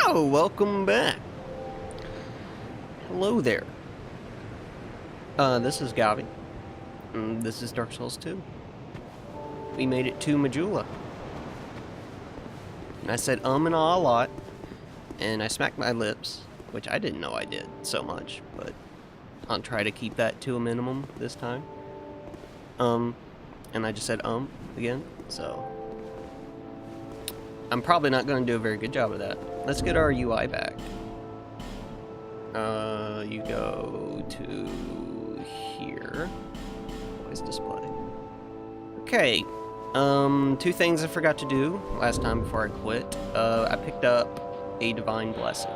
Oh, welcome back. Hello there. This is Gavi. And this is Dark Souls 2. We made it to Majula. And I said and ah a lot. And I smacked my lips, which I didn't know I did so much, but I'll try to keep that to a minimum this time. And I just said again, so I'm probably not going to do a very good job of that. Let's get our UI back. You go to here. Voice display. Okay. Two things I forgot to do last time before I quit. I picked up a divine blessing.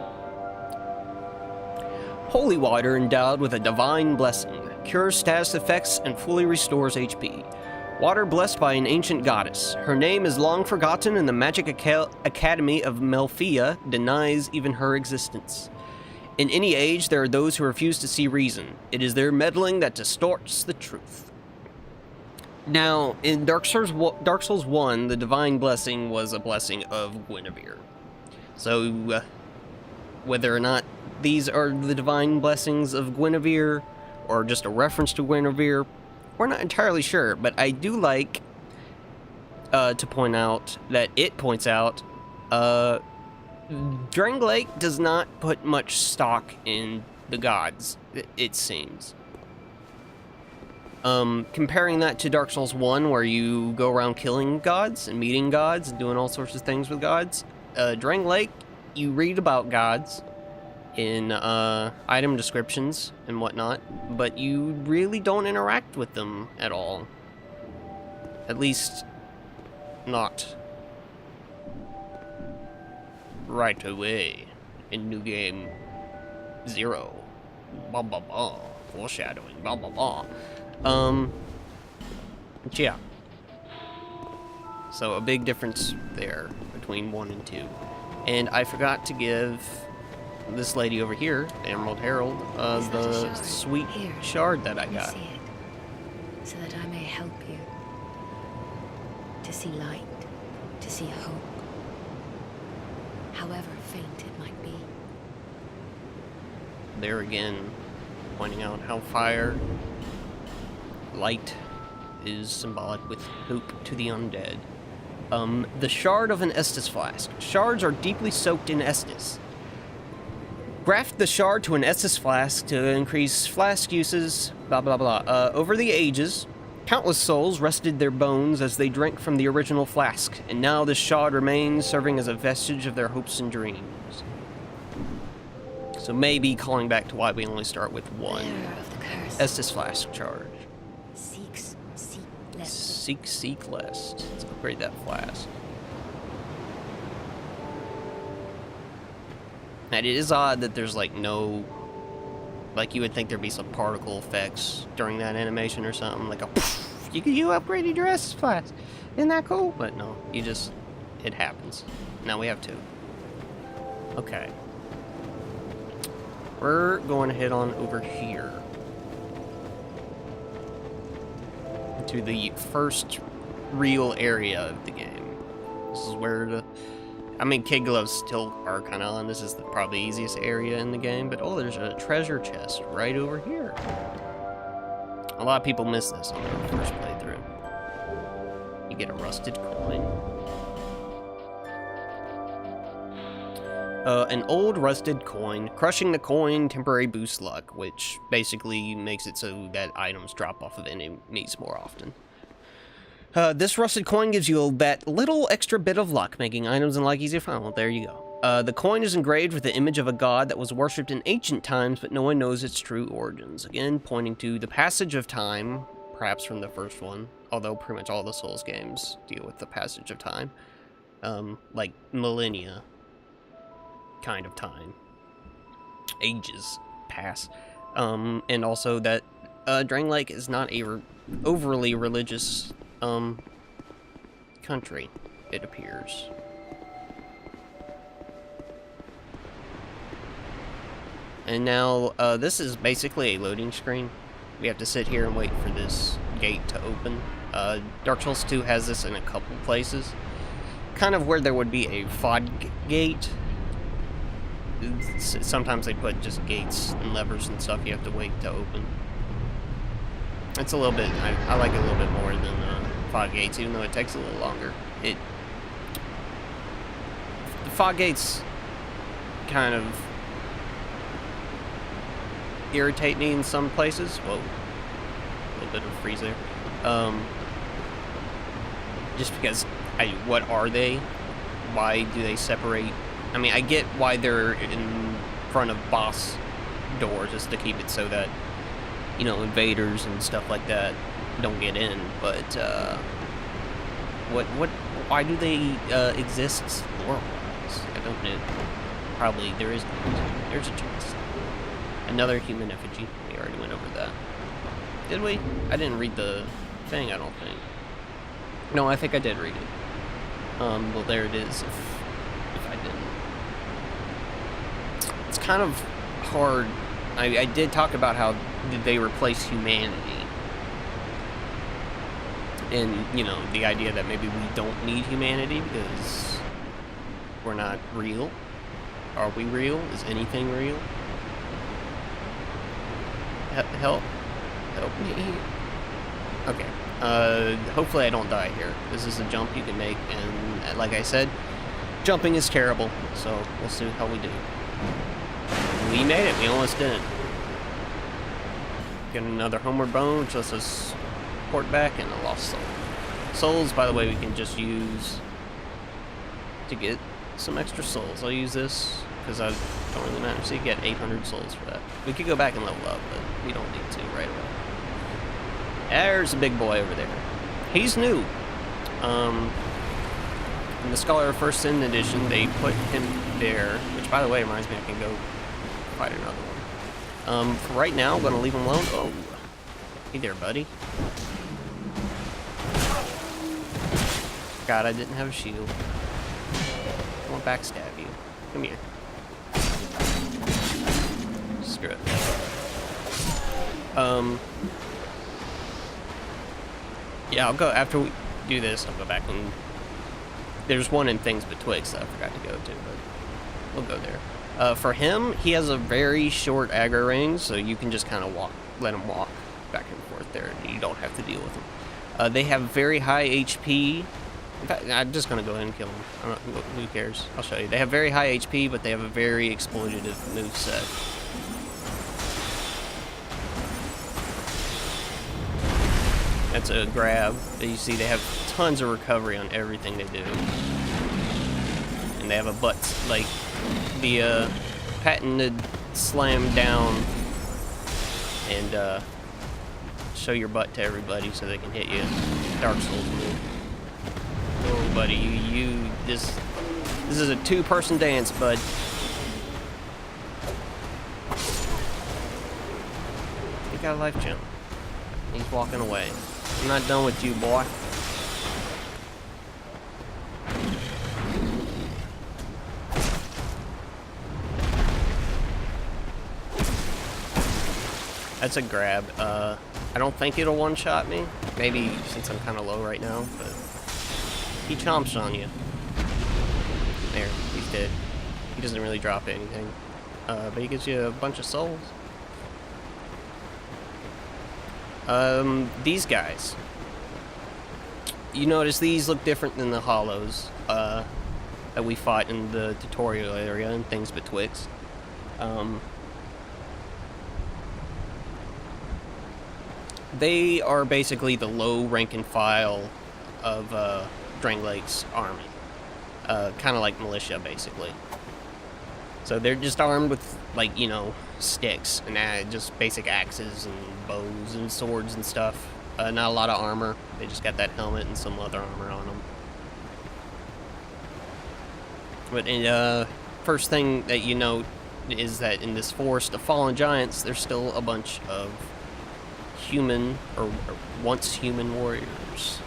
Holy water endowed with a divine blessing. Cures status effects and fully restores HP. Water blessed by an ancient goddess. Her name is long forgotten and the Magic Academy of Melphia denies even her existence. In any age, there are those who refuse to see reason. It is their meddling that distorts the truth. Now, in Dark Souls 1, the divine blessing was a blessing of Guinevere. So, whether or not these are the divine blessings of Guinevere, or just a reference to Guinevere, we're not entirely sure, but I do like to point out that it points out Drangleic does not put much stock in the gods, it seems. Comparing that to Dark Souls 1, where you go around killing gods and meeting gods and doing all sorts of things with gods, Drangleic, you read about gods in item descriptions and whatnot, but you really don't interact with them at all. At least, not right away in New Game 0. Blah blah blah. Foreshadowing. Blah blah blah. Yeah. So a big difference there between 1 and 2. And I forgot to give this lady over here, Emerald Herald, the sweet shard that I got. See it, so that I may help you to see light, to see hope, however faint it might be. There again, pointing out how fire, light, is symbolic with hope to the undead. The shard of an Estus flask. Shards are deeply soaked in Estus. Graft the shard to an Estus flask to increase flask uses, blah blah blah. Over the ages, countless souls rested their bones as they drank from the original flask, and now this shard remains, serving as a vestige of their hopes and dreams. So maybe calling back to why we only start with one Estus flask charge. Seek less. Let's upgrade that flask. And it is odd that there's like no, like you would think there'd be some particle effects during that animation or something, like a poof, you upgraded your Estus flask. Isn't that cool? But no, it happens. Now we have 2. Okay. We're going to head on over here to the first real area of the game. This is where Kid Gloves still are kind of on. This is probably the easiest area in the game, but there's a treasure chest right over here. A lot of people miss this on their first playthrough. You get a rusted coin. An old rusted coin. Crushing the coin, temporary boost luck, which basically makes it so that items drop off of enemies more often. This rusted coin gives you that little extra bit of luck, making items and luck easier to find. Well, there you go. The coin is engraved with the image of a god that was worshipped in ancient times, but no one knows its true origins. Again, pointing to the passage of time, perhaps from the first one, although pretty much all the Souls games deal with the passage of time. Like millennia kind of time. Ages pass. And also that Drangleic is not a overly religious country, it appears. And now, this is basically a loading screen. We have to sit here and wait for this gate to open. Dark Souls 2 has this in a couple places. kind of where there would be a FOD gate, sometimes they put just gates and levers and stuff you have to wait to open. It's a little bit, I like it a little bit more than fog gates, even though it takes a little longer. The fog gates kind of irritate me in some places. Whoa, a little bit of a freeze there. Just because, what are they? Why do they separate? I mean, I get why they're in front of boss doors, just to keep it so that, you know, invaders and stuff like that don't get in. But why do they exist lore-wise? I don't know. Probably there's a chance. Another human effigy. We already went over that. Did we? I didn't read the thing, I don't think. No, I think I did read it. Well, there it is, if I didn't. It's kind of hard. I did talk about how did they replace humanity. And, you know, the idea that maybe we don't need humanity because we're not real. Are we real? Is anything real? Help me. Okay. Hopefully I don't die here. This is a jump you can make, and like I said, jumping is terrible, so we'll see how we do. We made it. We almost did it. Get another homeward bone, which lets us port back, and a lost soul. Souls, by the way, we can just use to get some extra souls. I'll use this because I don't really matter. So you get 800 souls for that. We could go back and level up, but we don't need to right away. There's a big boy over there. He's new. In the Scholar of First Sin edition, they put him there, which, by the way, reminds me I can go fight another one. For right now, I'm going to leave him alone. Oh. Hey there, buddy. God, I didn't have a shield. I won't backstab you. Come here. Screw it. Yeah, I'll go, after we do this, I'll go back and... There's one in Things Betwixt that I forgot to go to, but we'll go there. For him, he has a very short aggro range, so you can just kind of let him walk back and forth there, and you don't have to deal with him. They have very high HP. In fact, I'm just going to go ahead and kill him. I don't know, who cares? I'll show you. They have very high HP, but they have a very exploitative moveset. That's a grab. You see, they have tons of recovery on everything they do. And they have a butt, like, the patented slam down and show your butt to everybody so they can hit you. Dark Souls move. Oh, buddy, this is a two-person dance, bud. You got a life gem. He's walking away. I'm not done with you, boy. That's a grab. I don't think it'll one-shot me. Maybe since I'm kind of low right now, but he chomps on you. There, he's dead. He doesn't really drop anything. But he gives you a bunch of souls. These guys. You notice these look different than the hollows that we fought in the tutorial area and Things Betwixt. They are basically the low rank and file of Dranglake's army. Kind of like militia, basically. So they're just armed with, like, you know, sticks and just basic axes and bows and swords and stuff. Not a lot of armor. They just got that helmet and some leather armor on them. But first thing that you note is that in this forest of fallen giants, there's still a bunch of human or once human warriors.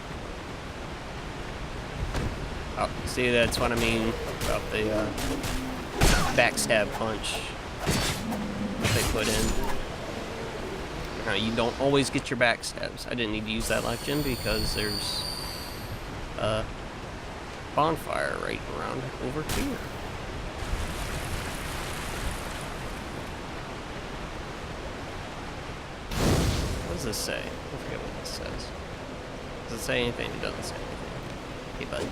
Oh, see, that's what I mean about the backstab punch that they put in. Now, you don't always get your backstabs. I didn't need to use that life gem because there's a bonfire right around over here. does this say? I forget what this says. Does it say anything? It doesn't say anything. Hey, bud.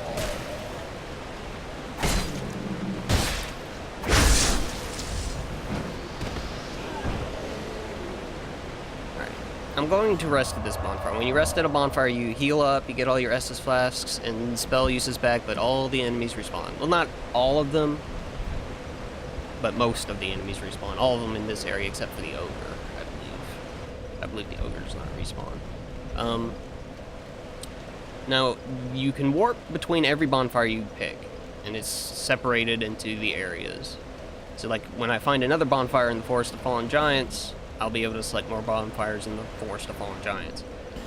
Alright. I'm going to rest at this bonfire. When you rest at a bonfire, you heal up, you get all your Estus flasks, and spell uses back, but all the enemies respawn. Well, not all of them, but most of the enemies respawn. All of them in this area except for the ogre, I believe. I believe the ogre does not respawn. Now, you can warp between every bonfire you pick, and it's separated into the areas. So, like, when I find another bonfire in the Forest of Fallen Giants, I'll be able to select more bonfires in the Forest of Fallen Giants.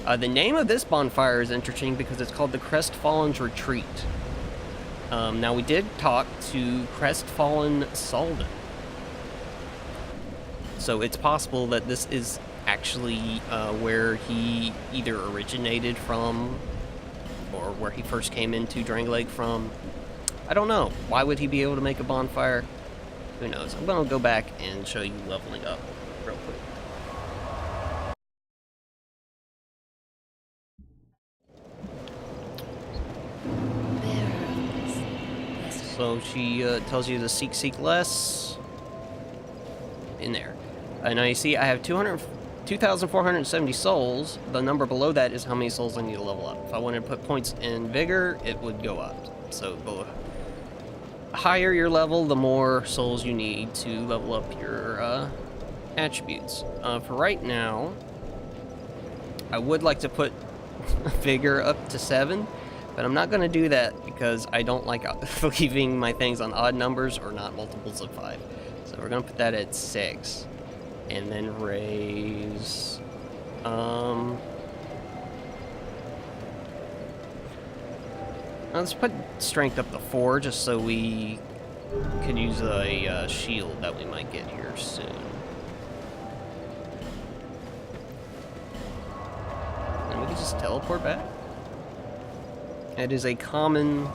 The name of this bonfire is interesting because it's called the Crestfallen's Retreat. Now, we did talk to Crestfallen Salden. So it's possible that this is actually where he either originated from or where he first came into Drangleic from. I don't know. Why would he be able to make a bonfire? Who knows? I'm going to go back and show you leveling up real quick. So she tells you to seek less. In there. Now you see I have 2,470 souls. The number below that is how many souls I need to level up. If I wanted to put points in vigor, it would go up. So the higher your level, the more souls you need to level up your attributes. For right now, I would like to put vigor up to 7, but I'm not going to do that because I don't like leaving my things on odd numbers or not multiples of 5. So we're going to put that at 6. And then raise... let's put strength up to 4 just so we could use a shield that we might get here soon. And we can just teleport back. It is a common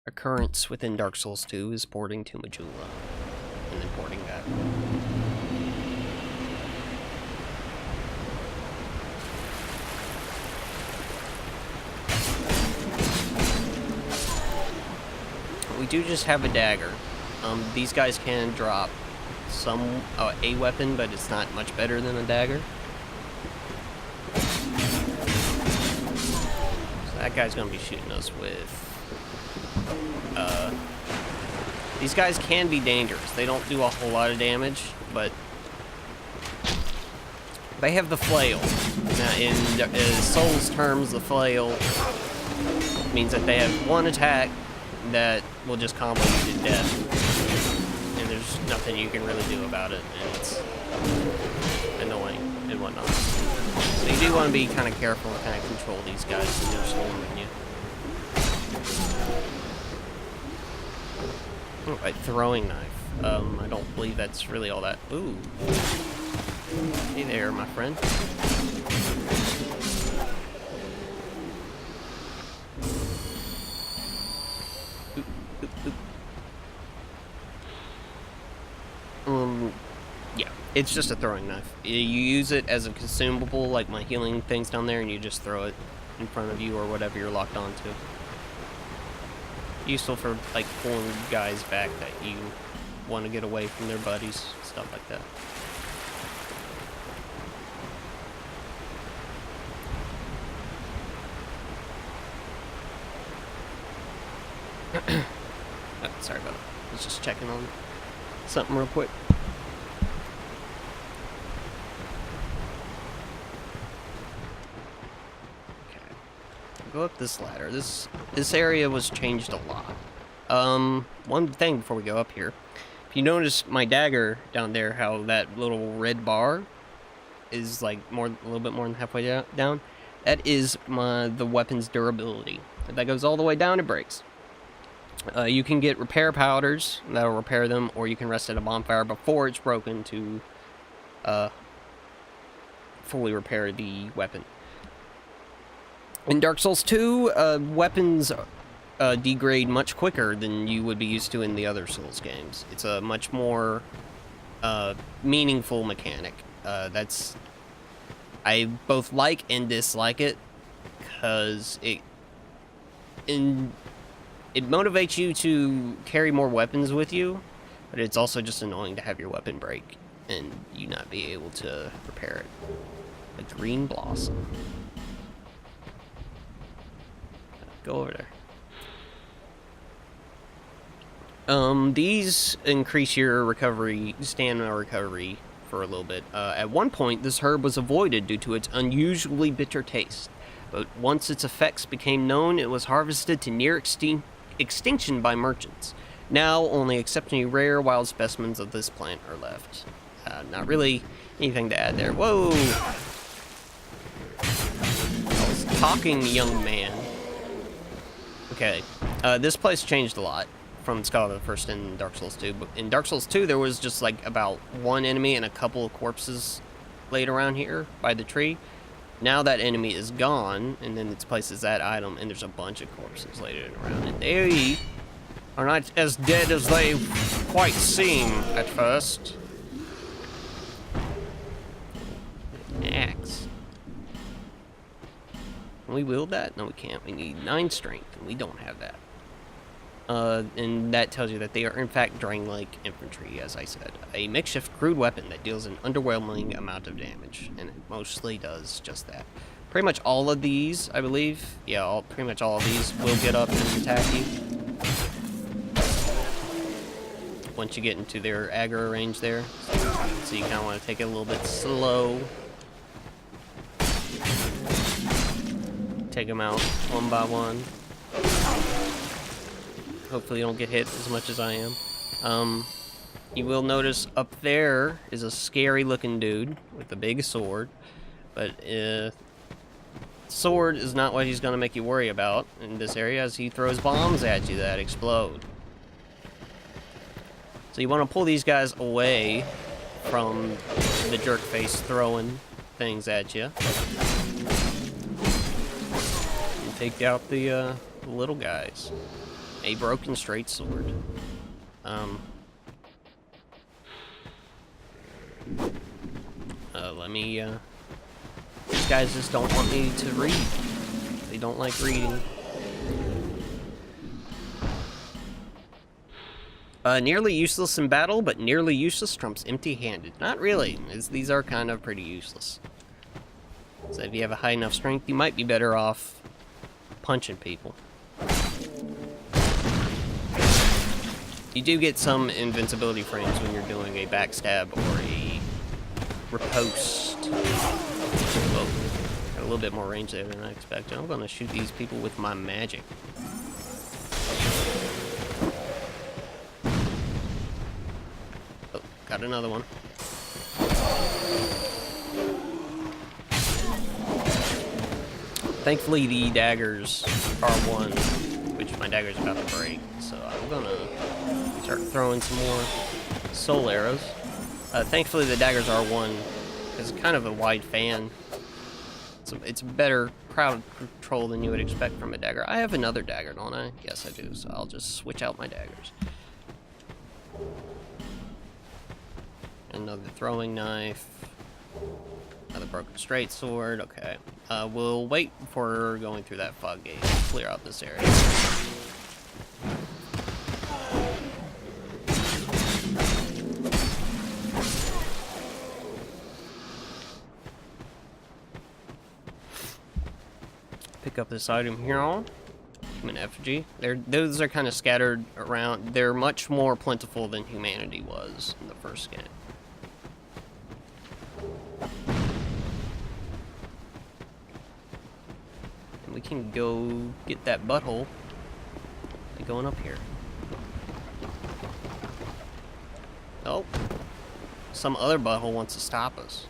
occurrence within Dark Souls 2 is porting to Majula and then porting back. We do just have a dagger. These guys can drop a weapon, but it's not much better than a dagger. So that guy's gonna be shooting us with... these guys can be dangerous. They don't do a whole lot of damage, but they have the flail. Now, in Souls terms, the flail means that they have one attack that will just combo you to death, and there's nothing you can really do about it, and it's annoying and whatnot. So you do want to be kind of careful and kind of control these guys when they're swarming you. Alright, throwing knife. I don't believe that's really all that. Ooh. Hey there, my friend. Yeah, it's just a throwing knife. You use it as a consumable, like my healing things down there, and you just throw it in front of you or whatever you're locked onto. Useful for, like, pulling guys back that you want to get away from their buddies, stuff like that. Oh, sorry about that. I was just checking on something real quick. Okay. I'll go up this ladder. This area was changed a lot. One thing before we go up here. If you notice my dagger down there, how that little red bar is like a little bit more than halfway down, that is the weapon's durability. If that goes all the way down, it breaks. You can get repair powders that'll repair them, or you can rest at a bonfire before it's broken to fully repair the weapon. In Dark Souls 2, weapons degrade much quicker than you would be used to in the other Souls games. It's a much more meaningful mechanic. That's I both like and dislike it, because it motivates you to carry more weapons with you, but it's also just annoying to have your weapon break and you not be able to repair it. A green blossom. Go over there. These increase your recovery, stamina recovery for a little bit. At one point, this herb was avoided due to its unusually bitter taste, but once its effects became known, it was harvested to near extinction by merchants. Now, only exceptionally rare wild specimens of this plant are left. Not really anything to add there. Whoa! I was talking, young man. Okay, this place changed a lot from Scholar of the First in Dark Souls 2. But in Dark Souls 2, there was just like about one enemy and a couple of corpses laid around here by the tree. Now that enemy is gone, and then its place is that item, and there's a bunch of corpses laid around it. They are not as dead as they quite seem at first. Axe. Can we wield that? No, we can't. We need 9 strength, and we don't have that. And that tells you that they are in fact Drain-like infantry, as I said. A makeshift crude weapon that deals an underwhelming amount of damage, and it mostly does just that. Pretty much all of these, I believe, yeah, pretty much all of these will get up and attack you. Once you get into their aggro range there. So you kind of want to take it a little bit slow. Take them out one by one. Hopefully you don't get hit as much as I am. You will notice up there is a scary looking dude with a big sword. But sword is not what he's going to make you worry about in this area, as he throws bombs at you that explode. So you want to pull these guys away from the jerk face throwing things at you. And take out the little guys. A broken straight sword. Let me, these guys just don't want me to read. They don't like reading. Nearly useless in battle, but nearly useless trumps empty-handed. Not really, as these are kind of pretty useless. So if you have a high enough strength, you might be better off punching people. You do get some invincibility frames when you're doing a backstab or a riposte. Oh, got a little bit more range there than I expected. I'm gonna shoot these people with my magic. Oh, got another one. Thankfully, the daggers are one, which my dagger's about to break, so I'm gonna start throwing some more soul arrows. Thankfully, the daggers are one, because it's kind of a wide fan. So it's better crowd control than you would expect from a dagger. I have another dagger, don't I? Yes, I do, so I'll just switch out my daggers. Another throwing knife. Another broken straight sword. Okay. We'll wait before going through that fog gate to clear out this area. Pick up this item here. Human effigy. Those are kind of scattered around. They're much more plentiful than humanity was in the first game. And we can go get that butthole by going up here. Oh. Some other butthole wants to stop us.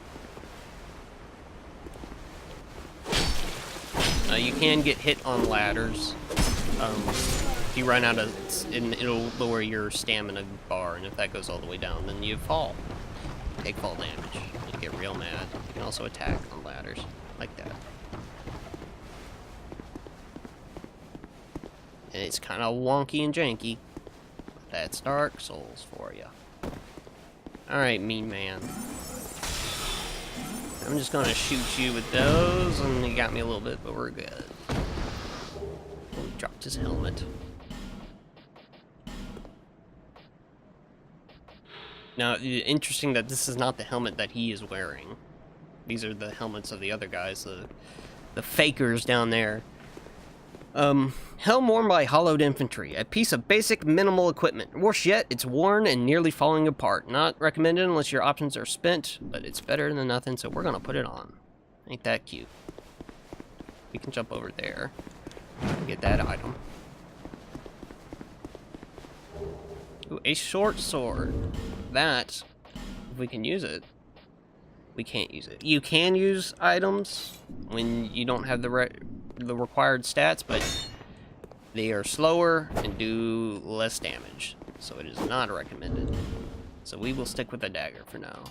You can get hit on ladders. If you run out of, it'll lower your stamina bar, and if that goes all the way down, then you fall. Take fall damage. You get real mad. You can also attack on ladders, like that. And it's kind of wonky and janky. That's Dark Souls for you. Alright, mean man. I'm just gonna shoot you with those, and he got me a little bit, but we're good. Oh, he dropped his helmet. Now, interesting that this is not the helmet that he is wearing. These are the helmets of the other guys, the fakers down there. Helm worn by hollowed infantry. A piece of basic minimal equipment. Worse yet, it's worn and nearly falling apart. Not recommended unless your options are spent, but it's better than nothing, so we're gonna put it on. Ain't that cute? We can jump over there and get that item. Ooh, a short sword. That, if we can use it, we can't use it. You can use items when you don't have the required stats, but they are slower and do less damage, so it is not recommended. So we will stick with the dagger for now.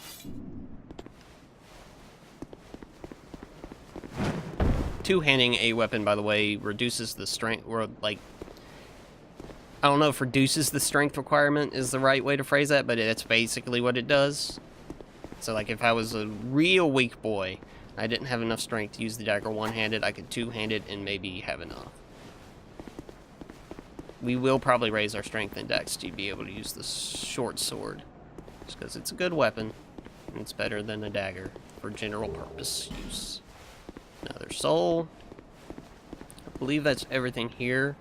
Two-handing a weapon, by the way, reduces the strength, or like, I don't know if reduces the strength requirement is the right way to phrase that, but that's basically what it does. So like if I was a real weak boy, I didn't have enough strength to use the dagger one-handed, I could two-handed and maybe have enough. We will probably raise our strength index to be able to use the short sword, just because it's a good weapon, and it's better than a dagger for general purpose use. Another soul. I believe that's everything here.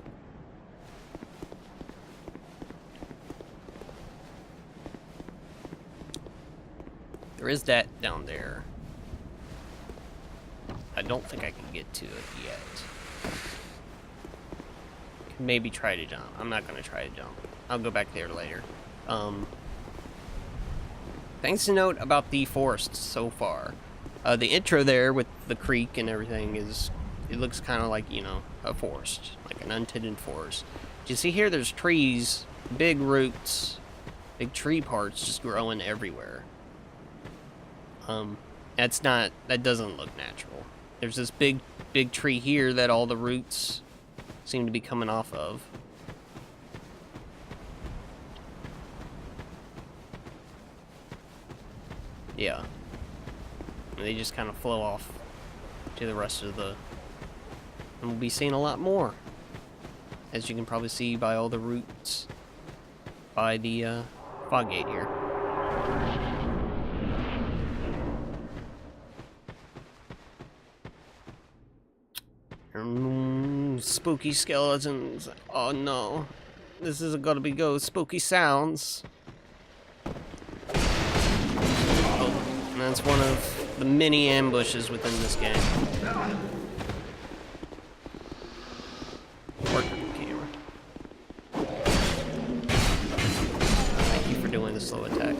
There is that down there. I don't think I can get to it yet. Can maybe try to jump. I'm not going to try to jump. I'll go back there later. Things to note about the forest so far. The intro there with the creek and everything is, it looks kind of like, you know, a forest, like an untended forest. You see here, there's trees, big roots, big tree parts just growing everywhere. That doesn't look natural. There's this big tree here that all the roots seem to be coming off of. Yeah. And they just kind of flow off to the rest of the... And we'll be seeing a lot more. As you can probably see by all the roots by the fog gate here. Spooky skeletons. Oh no. This isn't gonna be good. Spooky sounds. Oh, and that's one of the many ambushes within this game. Work on the camera. Thank you for doing the slow attack.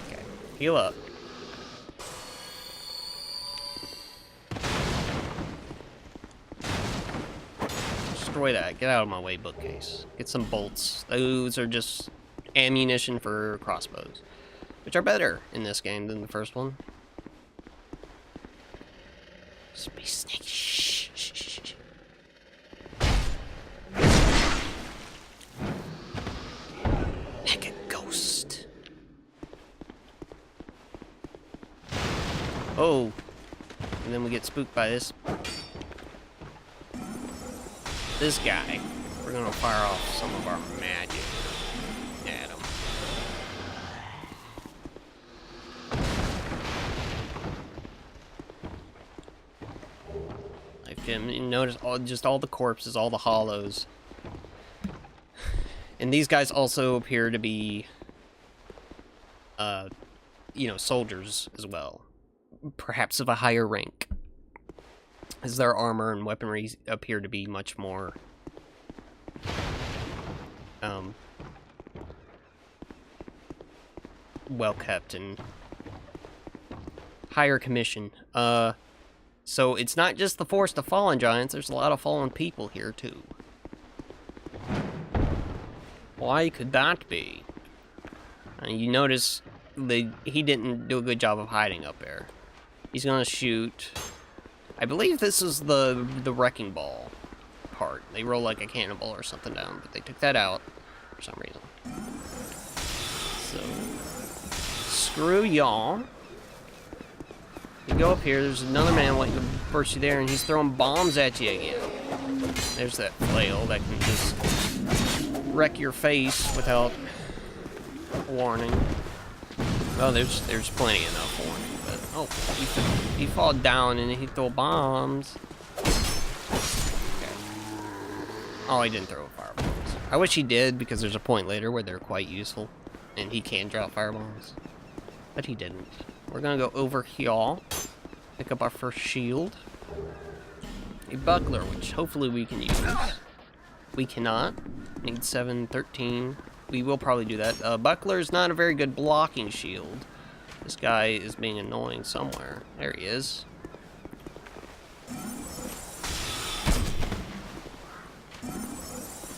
Okay. Heal up. Destroy that. Get out of my way, bookcase. Get some bolts. Those are just ammunition for crossbows, which are better in this game than the first one. Space snake. Shh, shh, shh, shh. Mega ghost. Oh. And then we get spooked by this guy. We're gonna fire off some of our magic at him. Like, you notice all the corpses, all the hollows. And these guys also appear to be, you know, soldiers as well. Perhaps of a higher rank, as their armor and weaponry appear to be much more well kept and higher commission. So it's not just the forest of fallen giants, there's a lot of fallen people here too. Why could that be? You notice he didn't do a good job of hiding up there. He's gonna shoot. I believe this is the wrecking ball part. They roll like a cannonball or something down, but they took that out for some reason. So, screw y'all. You go up here, there's another man waiting to burst you there, and he's throwing bombs at you again. There's that flail that can just wreck your face without warning. Well, there's plenty enough warning, but oh, he fall down and he throw bombs. Okay. Oh, he didn't throw firebombs. I wish he did, because there's a point later where they're quite useful, and he can drop firebombs, but he didn't. We're gonna go over here, pick up our first shield, a buckler, which hopefully we can use. We cannot. Need 713. We will probably do that. Buckler is not a very good blocking shield. This guy is being annoying somewhere. There he is.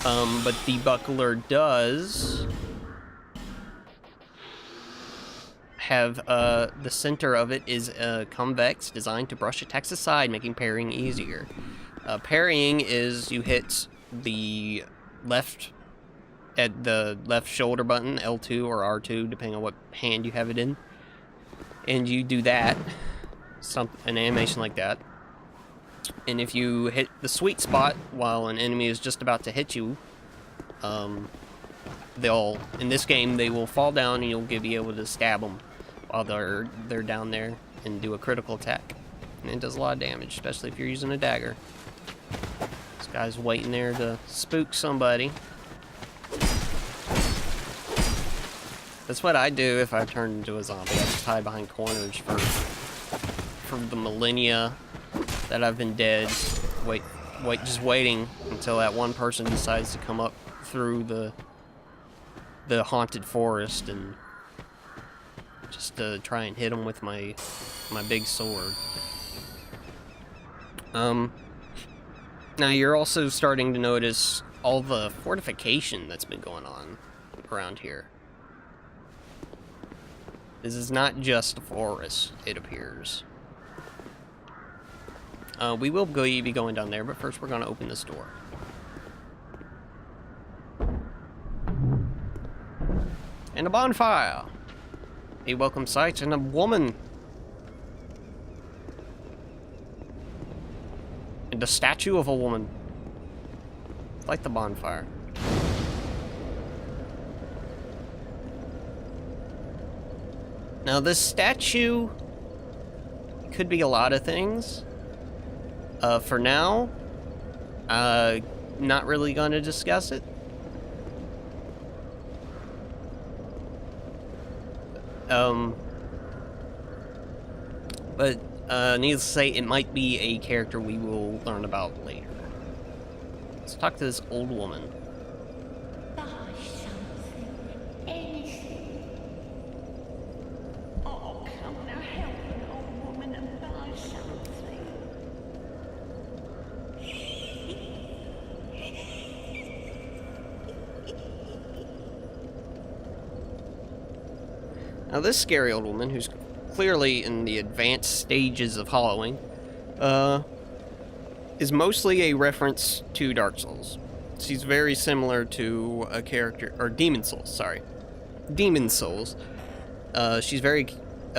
But the buckler does have, the center of it is convex, designed to brush attacks aside, making parrying easier. Parrying is you hit the left shoulder button, L2 or R2, depending on what hand you have it in, and you do that, an animation like that. And if you hit the sweet spot while an enemy is just about to hit you, in this game, they will fall down and you'll be able to stab them while they're down there and do a critical attack. And it does a lot of damage, especially if you're using a dagger. This guy's waiting there to spook somebody. That's what I do if I turn into a zombie. I just hide behind corners for the millennia that I've been dead. Just waiting until that one person decides to come up through the haunted forest and just try and hit him with my big sword. Now you're also starting to notice all the fortification that's been going on around here. This is not just a forest, it appears. We will be going down there, but first we're going to open this door. And a bonfire! A welcome sight, and a woman! And a statue of a woman. Light the bonfire. Now this statue could be a lot of things. For now, not really going to discuss it. But needless to say, it might be a character we will learn about later. Let's talk to this old woman. Buy something, anything. Oh, come now, help an old woman and buy something. Now this scary old woman, who's clearly in the advanced stages of hollowing, is mostly a reference to Dark Souls. She's very similar to a character, or Demon Souls, sorry. Demon Souls. She's very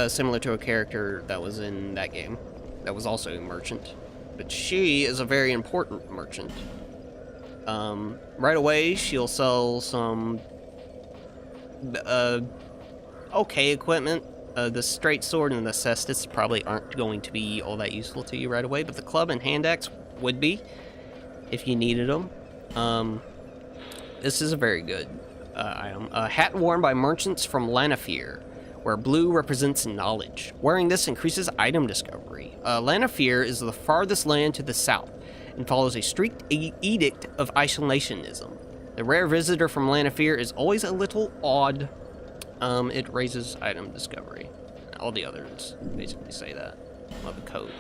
similar to a character that was in that game, that was also a merchant. But she is a very important merchant. Right away, she'll sell some okay equipment. The straight sword and the cestus probably aren't going to be all that useful to you right away, but the club and hand axe would be, if you needed them. This is a very good item. A hat worn by merchants from Lanafir, where blue represents knowledge. Wearing this increases item discovery. Lanafir is the farthest land to the south, and follows a strict edict of isolationism. The rare visitor from Lanafir is always a little odd. It raises item discovery. All the others basically say that. Well, the code.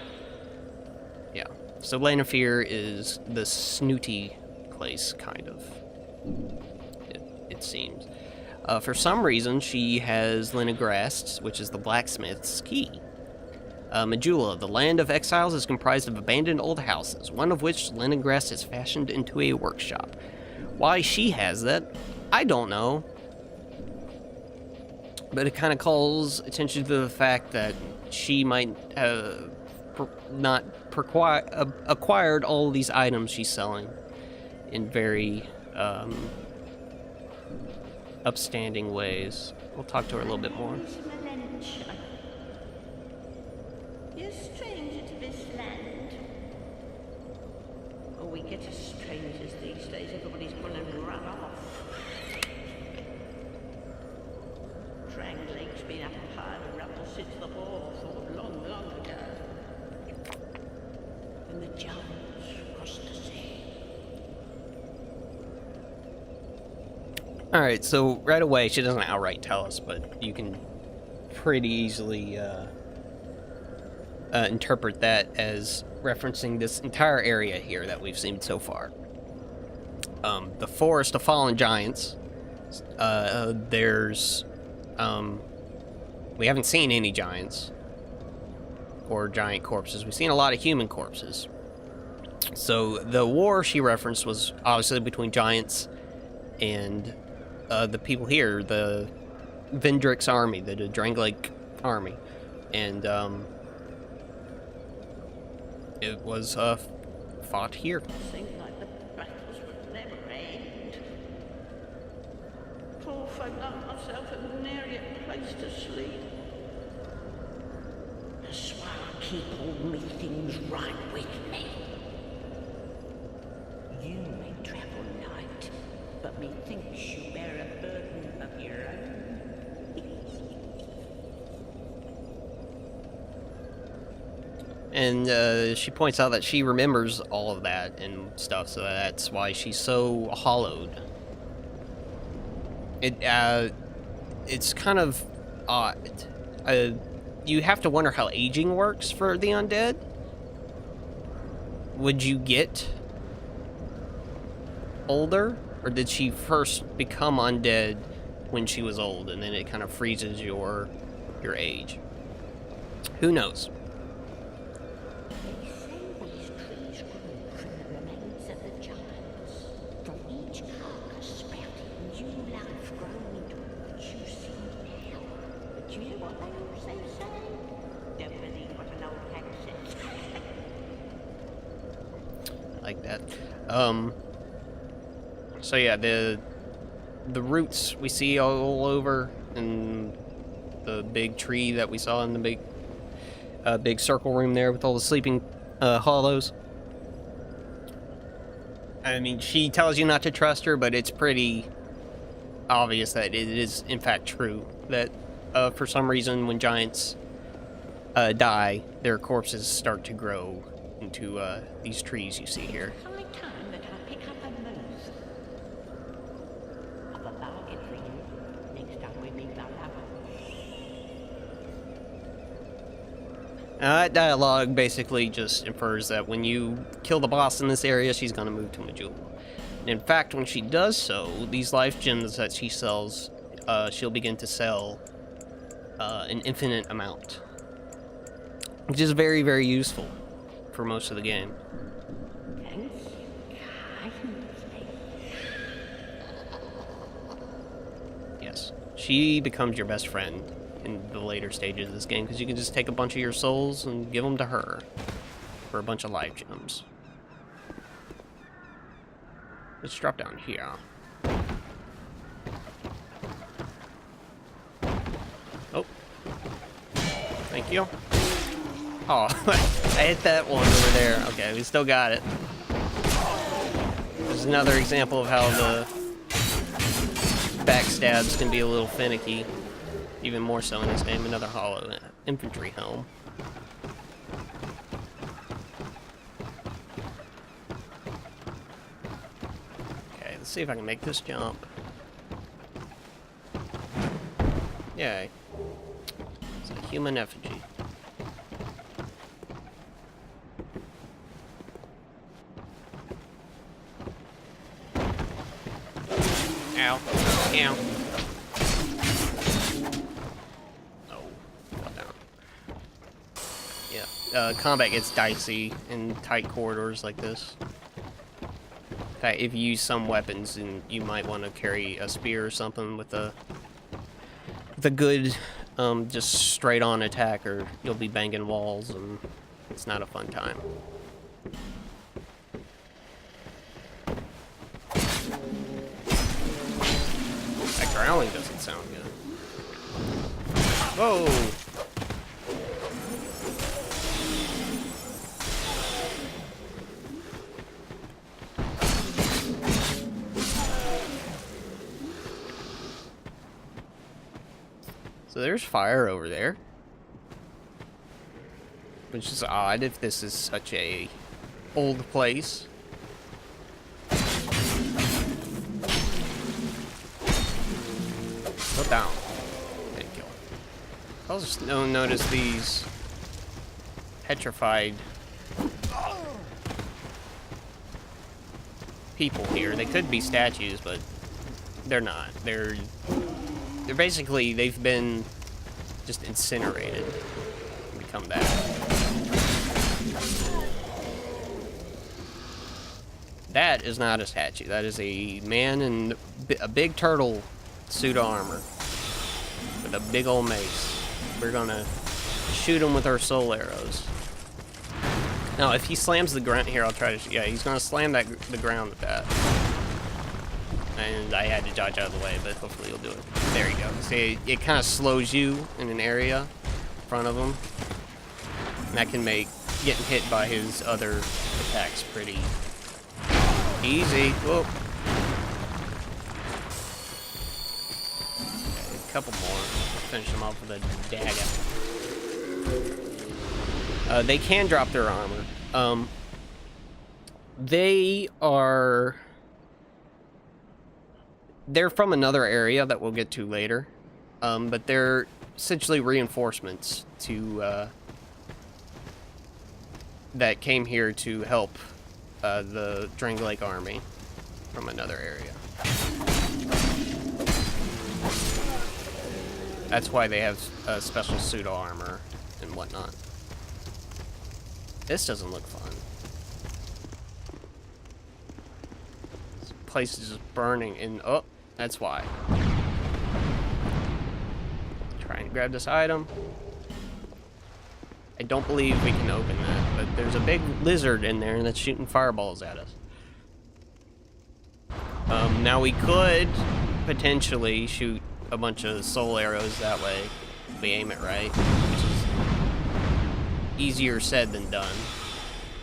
Yeah. So Lanafir is the snooty place, kind of. It seems. For some reason, she has Leningrad, which is the blacksmith's key. Majula, the land of exiles, is comprised of abandoned old houses, one of which Leningrad is fashioned into a workshop. Why she has that, I don't know. But it kind of calls attention to the fact that she might have not acquired all these items she's selling in very upstanding ways. We'll talk to her a little bit more. You're a stranger to this land. Oh, we get as strangers these days. Everybody's gone and run off. Dranglake's been up and hired a rebel since the war fought long, long ago. When the giants crossed the sea. Alright, so right away, she doesn't outright tell us, but you can pretty easily interpret that as referencing this entire area here that we've seen so far. The Forest of Fallen Giants. We haven't seen any giants or giant corpses. We've seen a lot of human corpses. So the war she referenced was obviously between giants and the people here, the Vendrick's army, the Dranglake army. And it was fought here. Seemed like the battles would never end. Poor folk like myself had nary a place to sleep. That's why I keep all me things right with me. You may travel light, but methinks you bear a burden of your own. And she points out that she remembers all of that and stuff, so that's why she's so hollowed. It's kind of odd. You have to wonder how aging works for the undead. Would you get older, or did she first become undead when she was old, and then it kind of freezes your age? Who knows? They say these trees grew from the remains of the giants. From each carcass sprouted new life growing into what you see now. But you know what they also say? Don't believe what an old hag says. Like that. So yeah, the roots we see all over, and the big tree that we saw in the big circle room there with all the sleeping hollows. I mean, she tells you not to trust her, but it's pretty obvious that it is in fact true that for some reason when giants die, their corpses start to grow into these trees you see here. High time that I pick up a move. I've a bargain for you. Next time we meet, I'll have That dialogue basically just infers that when you kill the boss in this area, she's going to move to Majula. And in fact, when she does so, these life gems that she sells, she'll begin to sell an infinite amount. Which is very, very useful for most of the game. Thanks. Yes. She becomes your best friend in the later stages of this game, because you can just take a bunch of your souls and give them to her for a bunch of life gems. Let's drop down here. Oh. Thank you. Oh, I hit that one over there. Okay, we still got it. There's another example of how the backstabs can be a little finicky. Even more so in this game. Another hollow infantry helm. Okay, let's see if I can make this jump. Yay. It's a human effigy. Ow. Ow. Combat gets dicey in tight corridors like this. In fact, if you use some weapons, and you might want to carry a spear or something with a good just straight on attack, or you'll be banging walls, and it's not a fun time. That growling doesn't sound good. Whoa! So there's fire over there. Which is odd if this is such a old place. Go down. Didn't kill him. I'll just notice these petrified people here. They could be statues, but they're not. They're basically, they've been just incinerated and become that. That is not a statue. That is a man in a big turtle suit of armor with a big old mace. We're gonna shoot him with our soul arrows. Now, if he slams the ground here, I'll try to. Yeah, he's gonna slam the ground with that. And I had to dodge out of the way, but hopefully he'll do it. There you go. See, it kind of slows you in an area in front of him. And that can make getting hit by his other attacks pretty easy. Whoa. Okay, a couple more. Finish him off with a dagger. They can drop their armor. They're from another area that we'll get to later, but they're essentially reinforcements to that came here to help the Drang Lake army from another area. That's why they have a special suit of armor and whatnot. This doesn't look fun. This place is just burning in. Oh. That's why. Trying to grab this item. I don't believe we can open that, but there's a big lizard in there that's shooting fireballs at us. Now we could potentially shoot a bunch of soul arrows that way if we aim it right, which is easier said than done,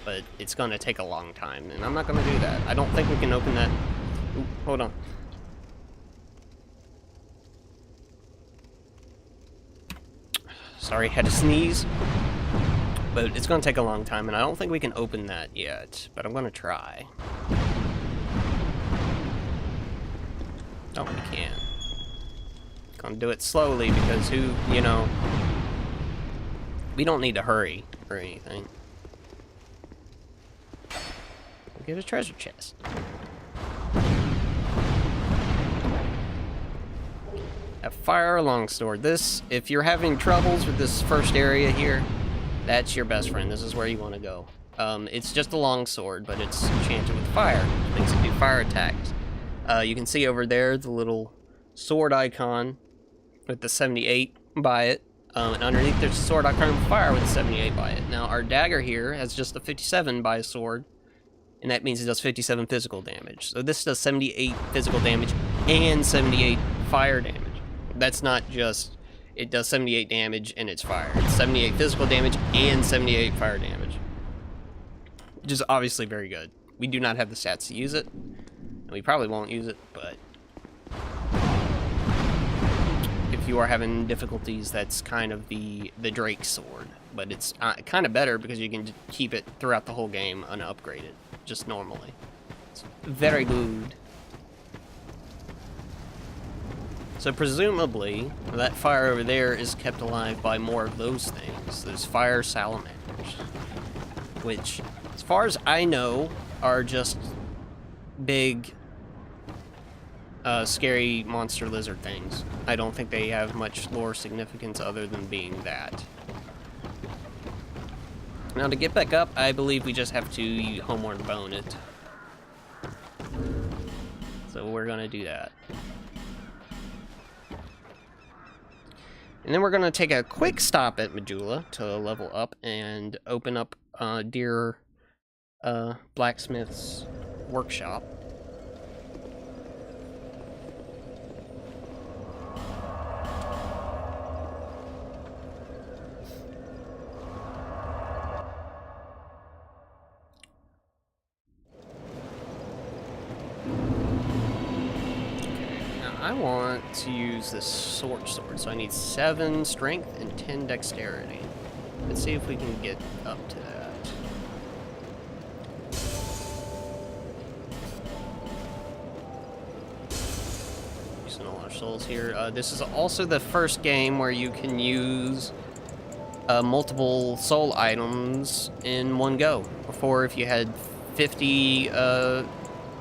but it's gonna take a long time, and I'm not gonna do that. I don't think we can open that. Ooh, hold on. Sorry, had to sneeze. But it's gonna take a long time, and I don't think we can open that yet, but I'm gonna try. Oh, we can. Gonna do it slowly because we don't need to hurry or anything. We'll get a treasure chest. A fire longsword. This, if you're having troubles with this first area here, that's your best friend. This is where you want to go. It's just a longsword, but it's enchanted with fire, which makes it do fire attacks. You can see over there the little sword icon with the 78 by it, and underneath there's a sword icon with fire with the 78 by it. Now our dagger here has just a 57 by a sword, and that means it does 57 physical damage. So this does 78 physical damage and 78 fire damage. That's not just, it does 78 damage and it's fire. It's 78 physical damage and 78 fire damage. Which is obviously very good. We do not have the stats to use it. And we probably won't use it, but if you are having difficulties, that's kind of the Drake sword. But it's kind of better because you can keep it throughout the whole game unupgraded, just normally. It's very good. So presumably, that fire over there is kept alive by more of those things. Those fire salamanders. Which, as far as I know, are just big, scary monster lizard things. I don't think they have much lore significance other than being that. Now to get back up, I believe we just have to homeward bone it. So we're gonna do that. And then we're going to take a quick stop at Majula to level up and open up Dear Blacksmith's workshop. I want to use this sword, so I need 7 strength and 10 dexterity. Let's see if we can get up to that. Using all our souls here. This is also the first game where you can use multiple soul items in one go. Before, if you had 50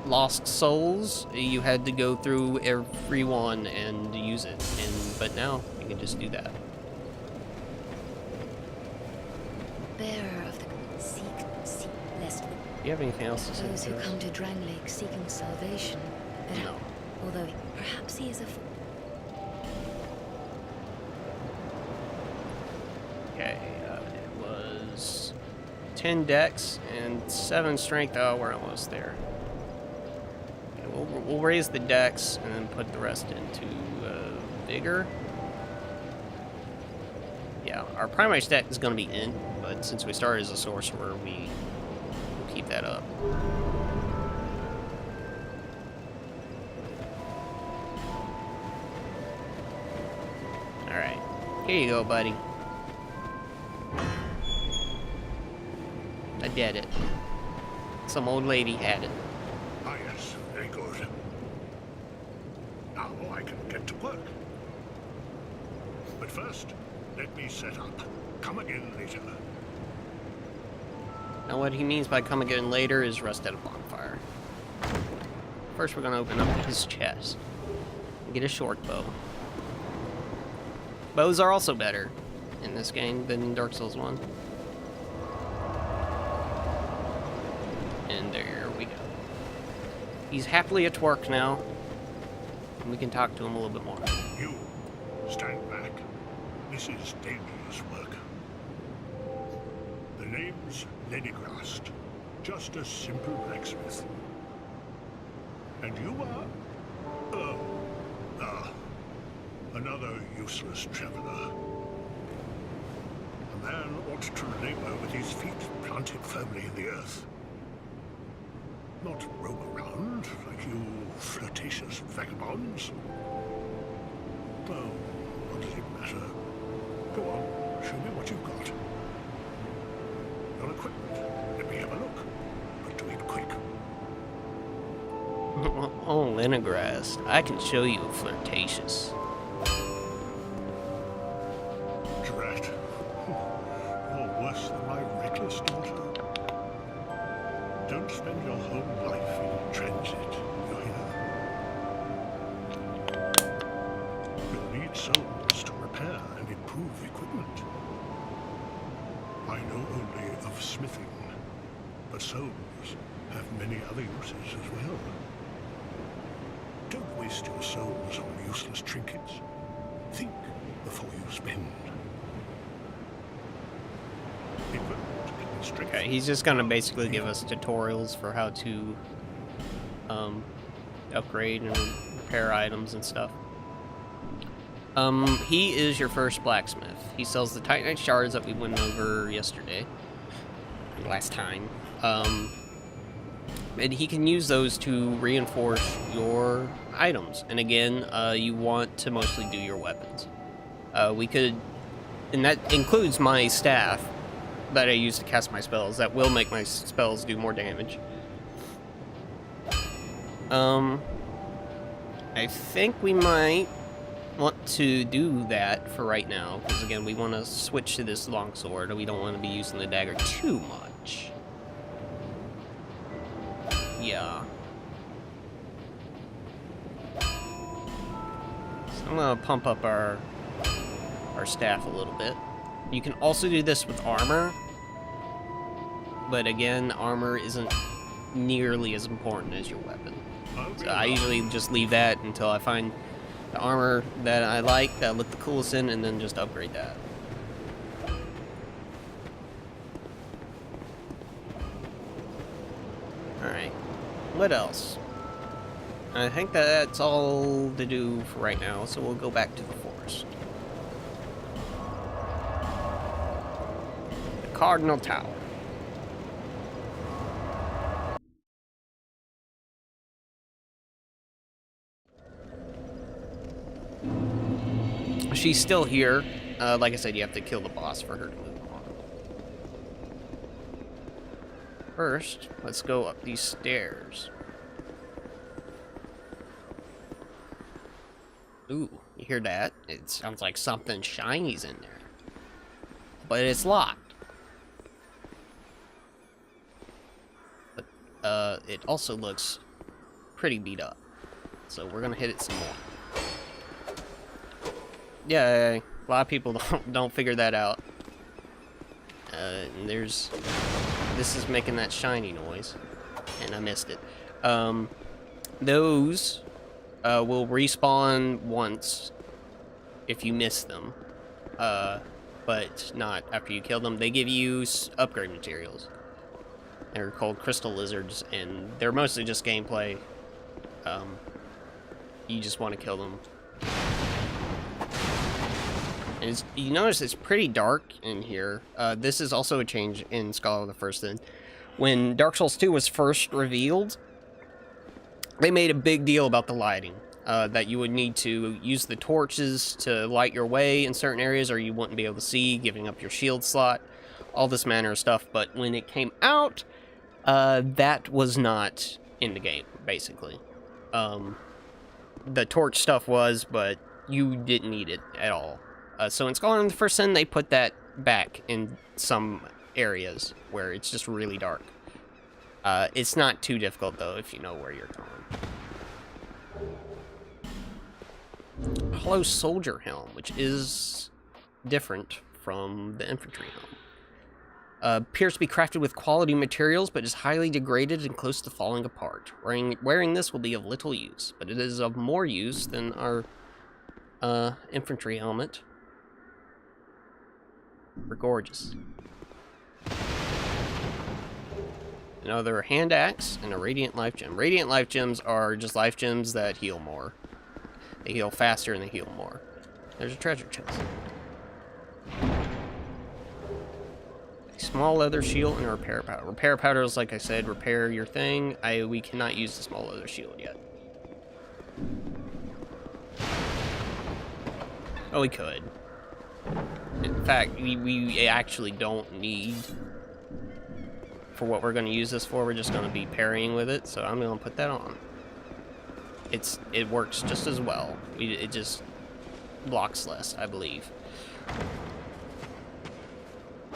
lost souls, you had to go through every one and use it, but now you can just do that. Bearer of the seek, lest Do you have anything else to say? those who come to Drang Lake seeking salvation. No. Although perhaps he is a. Okay, it was 10 dex and 7 strength. Oh, we're almost there. We'll raise the dex and then put the rest into vigor. Yeah, our primary stat is going to be int, but since we started as a sorcerer, we will keep that up. Alright, here you go, buddy. I did it. Some old lady had it. Ah, yes, very good. Now I can get to work. But first, let me set up. Come again later. Now what he means by come again later is rest at a bonfire. First we're going to open up his chest and get a short bow. Bows are also better in this game than in Dark Souls 1. And there we go. He's happily at work now, and we can talk to him a little bit more. You, stand back. This is dangerous work. The name's Lenigrast. Just a simple blacksmith. And you are? Another useless traveler. A man ought to labor with his feet planted firmly in the earth. Not roam around like you flirtatious vagabonds. Oh, what does it matter? Go on, show me what you've got. Your equipment. Let me have a look. But do it quick. Oh, Lenigrast, I can show you flirtatious. Drat. You're worse than my reckless daughter. Don't spend your whole life in transit, you hear? You'll need souls to repair and improve equipment. I know only of smithing, but souls have many other uses as well. Don't waste your souls on useless trinkets. Think before you spend. Okay, he's just gonna basically give us tutorials for how to upgrade and repair items and stuff. He is your first blacksmith. He sells the Titanite shards that we went over yesterday, last time. And he can use those to reinforce your items. And again, you want to mostly do your weapons. We could, and that includes my staff that I use to cast my spells. That will make my spells do more damage. I think we might want to do that for right now, because again, we want to switch to this longsword, and we don't want to be using the dagger too much. Yeah. So I'm gonna pump up our staff a little bit. You can also do this with armor, but again, armor isn't nearly as important as your weapon. So I usually just leave that until I find the armor that I like, that I look the coolest in, and then just upgrade that. Alright, what else? I think that's all to do for right now, so we'll go back to the forest. The Cardinal Tower. She's still here. Like I said, you have to kill the boss for her to move on. First, let's go up these stairs. Ooh, you hear that? It sounds like something shiny's in there. But it's locked. But, it also looks pretty beat up. So we're gonna hit it some more. Yeah, a lot of people don't figure that out. And this is making that shiny noise, and I missed it. Those will respawn once if you miss them, but not after you kill them. They give you upgrade materials. They're called crystal lizards, and they're mostly just gameplay. You just want to kill them. And you notice it's pretty dark in here. This is also a change in Scholar of the First Sin. When Dark Souls 2 was first revealed, they made a big deal about the lighting. That you would need to use the torches to light your way in certain areas, or you wouldn't be able to see, giving up your shield slot. All this manner of stuff. But when it came out, that was not in the game, basically. The torch stuff was, but you didn't need it at all. So in Scholar of the First Sin, they put that back in some areas where it's just really dark. It's not too difficult, though, if you know where you're going. Hollow Soldier Helm, which is different from the Infantry Helm. Appears to be crafted with quality materials, but is highly degraded and close to falling apart. Wearing this will be of little use, but it is of more use than our infantry helmet. They're gorgeous. Another hand axe and a radiant life gem. Radiant life gems are just life gems that heal more. They heal faster and they heal more. There's a treasure chest. A small leather shield and a repair powder. Repair powder is, like I said, repair your thing. We cannot use the small leather shield yet. Oh, we could. In fact, we actually don't need, for what we're going to use this for, we're just going to be parrying with it, so I'm going to put that on. It works just as well. It just blocks less, I believe.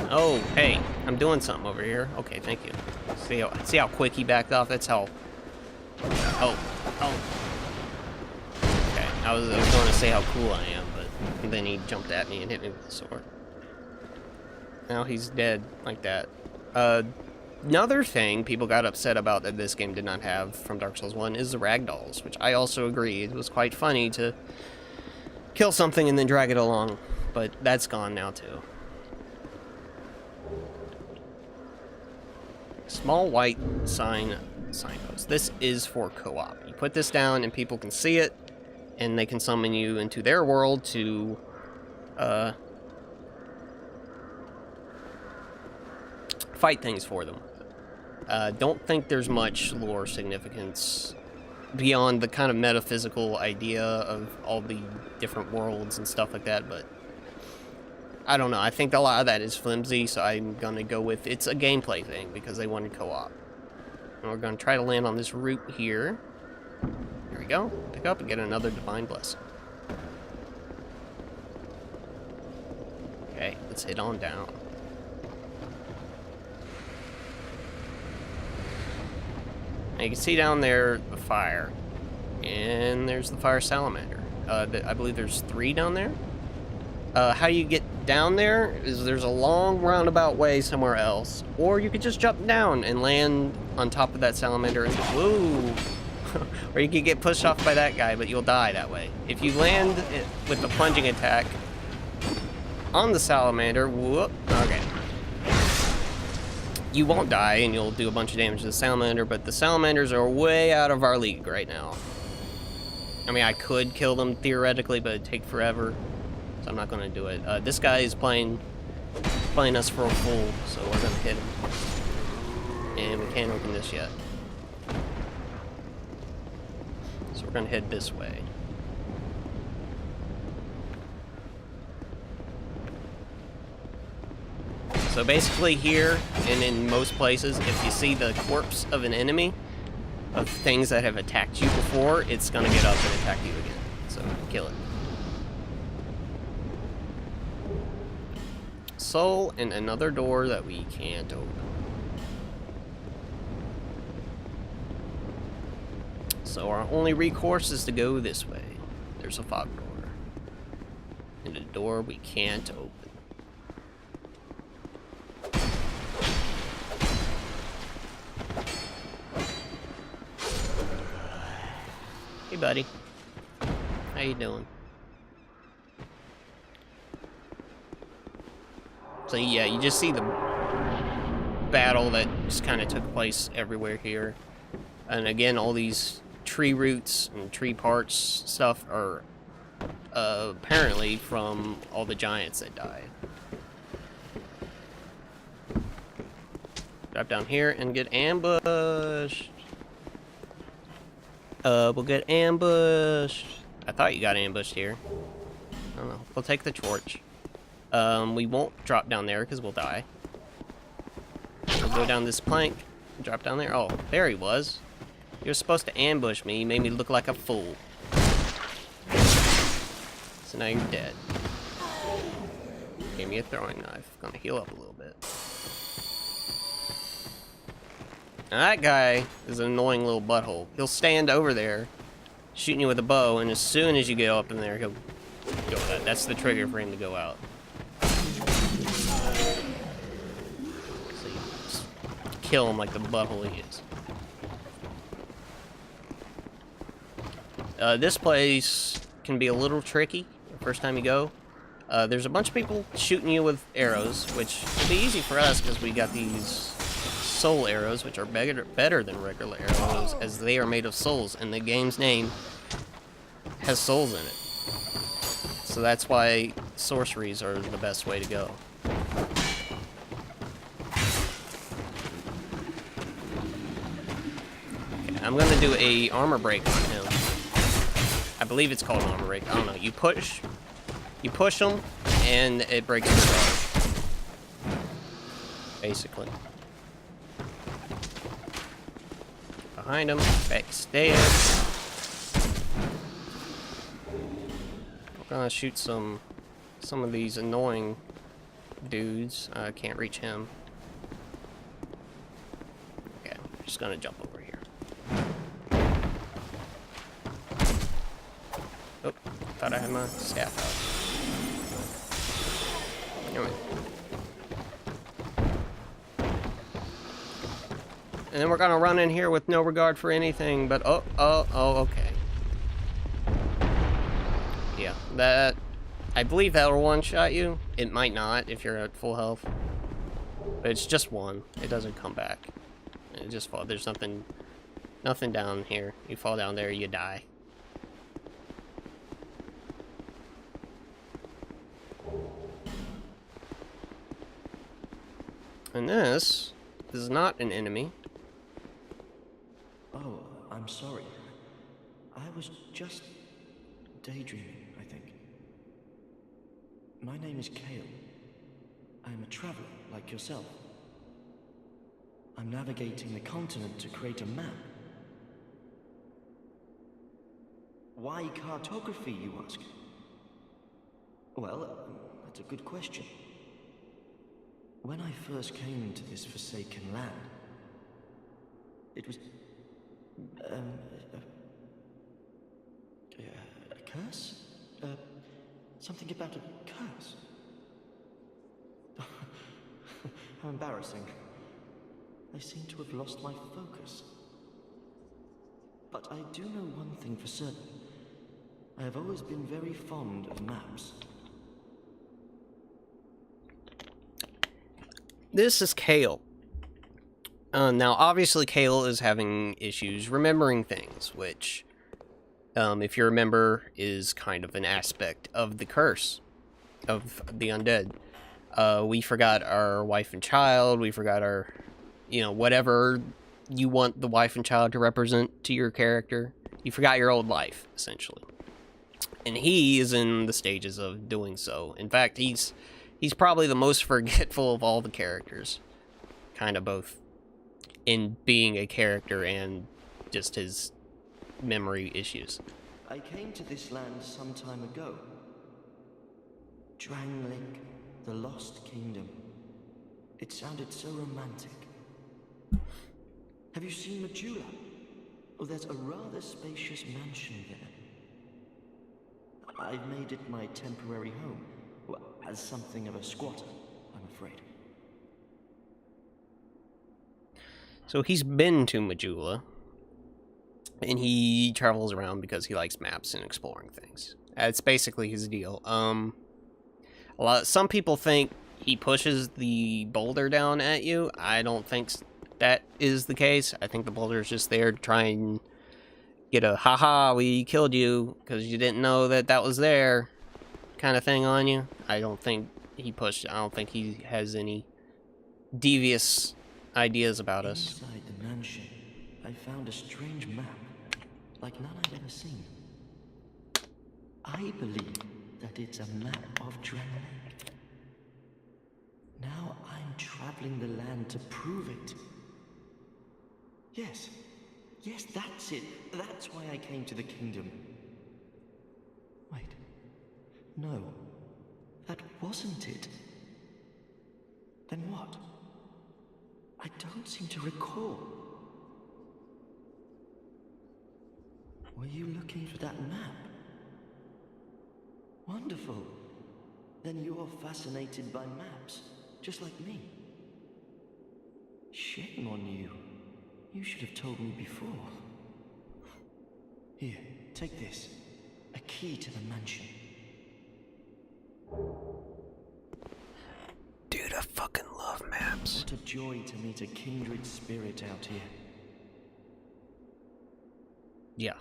Oh, hey, I'm doing something over here. Okay, thank you. See how quick he backed off? That's how... Oh. Okay, I was going to say how cool I am, but then he jumped at me and hit me with the sword. Now he's dead, like that. Another thing people got upset about that this game did not have from Dark Souls 1 is the ragdolls, which I also agree. It was quite funny to kill something and then drag it along, but that's gone now too. Small white signpost. This is for co-op. You put this down and people can see it, and they can summon you into their world to fight things for them. Don't think there's much lore significance beyond the kind of metaphysical idea of all the different worlds and stuff like that, but I don't know. I think a lot of that is flimsy, so I'm going to go with it's a gameplay thing because they wanted co-op. And we're going to try to land on this route here. There we go. Pick up and get another Divine Blessing. Okay, let's head on down. Now you can see down there the fire. And there's the fire salamander. I believe there's 3 down there. How you get down there is there's a long roundabout way somewhere else, or you could just jump down and land on top of that salamander and whoa. or you could get pushed off by that guy, but you'll die that way. If you land it with the plunging attack on the salamander, whoop, okay. You won't die, and you'll do a bunch of damage to the salamander, but the salamanders are way out of our league right now. I mean, I could kill them theoretically, but it'd take forever, so I'm not going to do it. This guy is playing us for a fool, so we're going to hit him. And we can't open this yet. So we're going to head this way. So basically here, and in most places, if you see the corpse of an enemy, of things that have attacked you before, it's gonna get up and attack you again. So, kill it. Soul and another door that we can't open. So our only recourse is to go this way. There's a fog door. And a door we can't open. Hey, buddy. How you doing? So yeah, you just see the battle that just kind of took place everywhere here. And again, all these tree roots and tree parts stuff are apparently from all the giants that died. Drop down here and get ambushed. We'll get ambushed. I thought you got ambushed here. I don't know. We'll take the torch. We won't drop down there because we'll die. We'll go down this plank. Drop down there. Oh, there he was. You're supposed to ambush me. You made me look like a fool. So now you're dead. Gave me a throwing knife. Gonna heal up a little bit. Now that guy is an annoying little butthole. He'll stand over there, shooting you with a bow, and as soon as you get up in there, he'll go with that. That's the trigger for him to go out. So you just kill him like the butthole he is. This place can be a little tricky the first time you go. There's a bunch of people shooting you with arrows, which will be easy for us because we got these soul arrows, which are better than regular arrows, as they are made of souls, and the game's name has souls in it. So that's why sorceries are the best way to go. Okay, I'm gonna do a armor break on him. I believe it's called armor break. I don't know. You push them, and it breaks your guard. Basically. Behind him, backstairs. We're gonna shoot some of these annoying dudes. I can't reach him. Okay, I'm just gonna jump over here. Oh, thought I had my staff out. Anyway. And then we're gonna run in here with no regard for anything, but oh, okay. Yeah, that, I believe that'll one-shot you. It might not if you're at full health. But it's just one. It doesn't come back. It just falls. There's nothing down here. You fall down there, you die. And this is not an enemy. Oh, I'm sorry. I was just daydreaming, I think. My name is Kale. I'm a traveler like yourself. I'm navigating the continent to create a map. Why cartography, you ask? Well, that's a good question. When I first came into this forsaken land, it was a curse? Something about a curse? How embarrassing. I seem to have lost my focus. But I do know one thing for certain. I have always been very fond of maps. This is Kale. Now, obviously, Kale is having issues remembering things, which, if you remember, is kind of an aspect of the curse of the undead. We forgot our wife and child, we forgot our, whatever you want the wife and child to represent to your character. You forgot your old life, essentially. And he is in the stages of doing so. In fact, he's probably the most forgetful of all the characters. Kind of both in being a character and just his memory issues. I came to this land some time ago. Drangleic, the Lost Kingdom. It sounded so romantic. Have you seen Majula? Oh, there's a rather spacious mansion there. I've made it my temporary home. Well, as something of a squatter, I'm afraid. So he's been to Majula, and he travels around because he likes maps and exploring things. That's basically his deal. Some people think he pushes the boulder down at you. I don't think that is the case. I think the boulder is just there to try and get a haha, we killed you because you didn't know that was there kind of thing on you. I don't think he pushed. I don't think he has any devious ideas about us. Inside the mansion, I found a strange map, like none I've ever seen. I believe that it's a map of Drangleic. Now I'm traveling the land to prove it. Yes, that's it. That's why I came to the kingdom. Wait. No. That wasn't it. Then what? I don't seem to recall. Were you looking for that map? Wonderful. Then you're fascinated by maps, just like me. Shame on you. You should have told me before. Here, take this. A key to the mansion. Dude, I fucking love maps. What a joy to meet a kindred spirit out here. Yeah,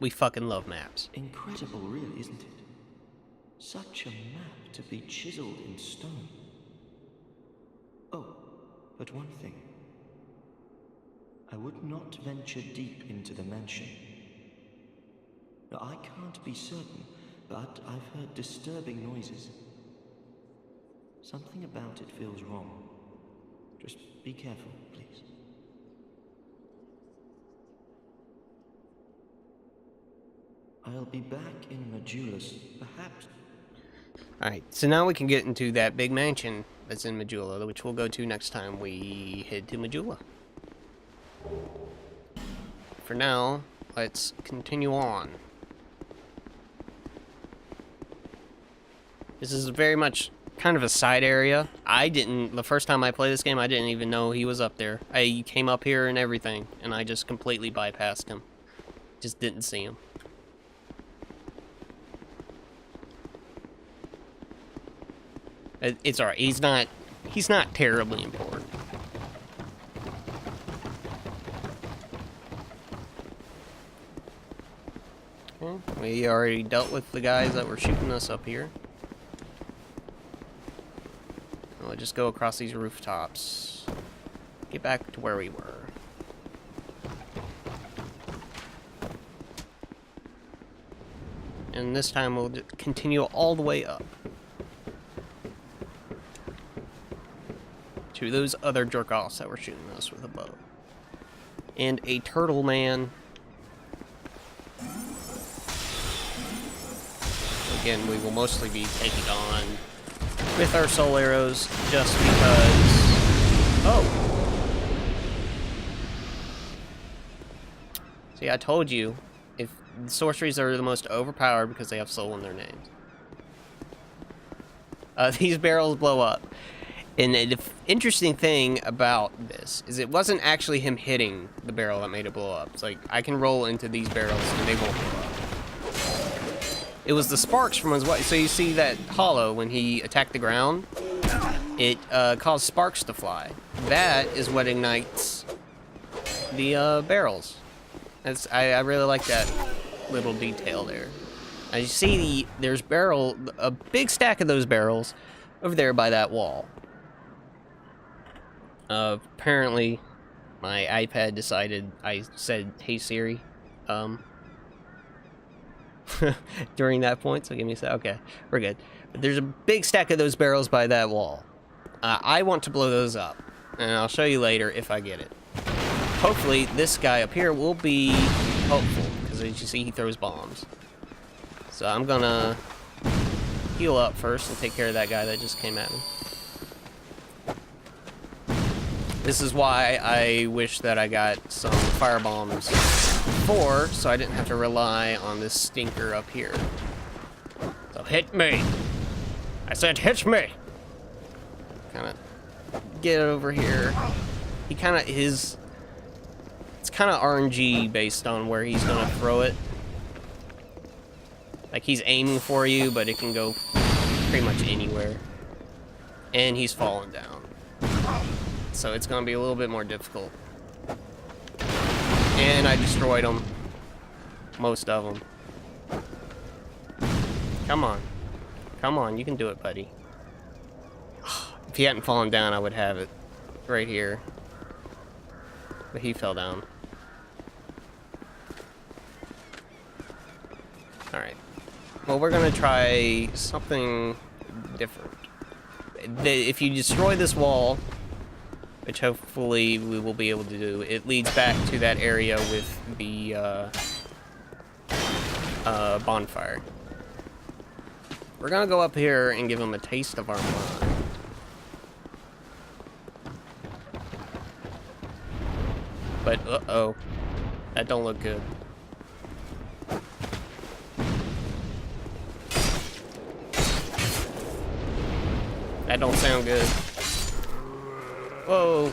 we fucking love maps. Incredible, really, isn't it? Such a map to be chiseled in stone. Oh, but one thing. I would not venture deep into the mansion. Now, I can't be certain, but I've heard disturbing noises. Something about it feels wrong. Just be careful, please. I'll be back in Majula's, perhaps. Alright, so now we can get into that big mansion that's in Majula, which we'll go to next time we head to Majula. For now, let's continue on. This is very much kind of a side area. The first time I played this game, I didn't even know he was up there. I came up here and everything, and I just completely bypassed him. Just didn't see him. It's alright, he's not terribly important. Okay, we already dealt with the guys that were shooting us up here. We'll just go across these rooftops. Get back to where we were. And this time we'll continue all the way up. To those other jerk-offs that were shooting us with a bow. And a turtle man. Again, we will mostly be taking on with our soul arrows just because... Oh! See, I told you, if sorceries are the most overpowered because they have soul in their names. These barrels blow up. And the interesting thing about this is it wasn't actually him hitting the barrel that made it blow up. It's like, I can roll into these barrels and they won't blow up. It was the sparks from his weapon. So you see that hollow when he attacked the ground? It caused sparks to fly. That is what ignites the barrels. I really like that little detail there. As you see, there's a big stack of those barrels over there by that wall. Apparently, my iPad decided I said, "Hey Siri," during that point, so give me a sec. Okay, we're good. But there's a big stack of those barrels by that wall. I want to blow those up, and I'll show you later if I get it. Hopefully, this guy up here will be helpful, because as you see, he throws bombs. So I'm gonna heal up first and take care of that guy that just came at me. This is why I wish that I got some fire bombs before, so I didn't have to rely on this stinker up here. So hit me! I said hit me! Kinda get over here. He kinda is... It's kinda RNG based on where he's gonna throw it. Like, he's aiming for you, but it can go pretty much anywhere. And he's falling down. So it's gonna be a little bit more difficult. And I destroyed them. Most of them. Come on. Come on, you can do it, buddy. If he hadn't fallen down, I would have it. Right here. But he fell down. Alright. Well, we're gonna try something different. If you destroy this wall, which hopefully we will be able to do, it leads back to that area with the bonfire. We're gonna go up here and give him a taste of our mind. But, uh-oh. That don't look good. That don't sound good. Whoa.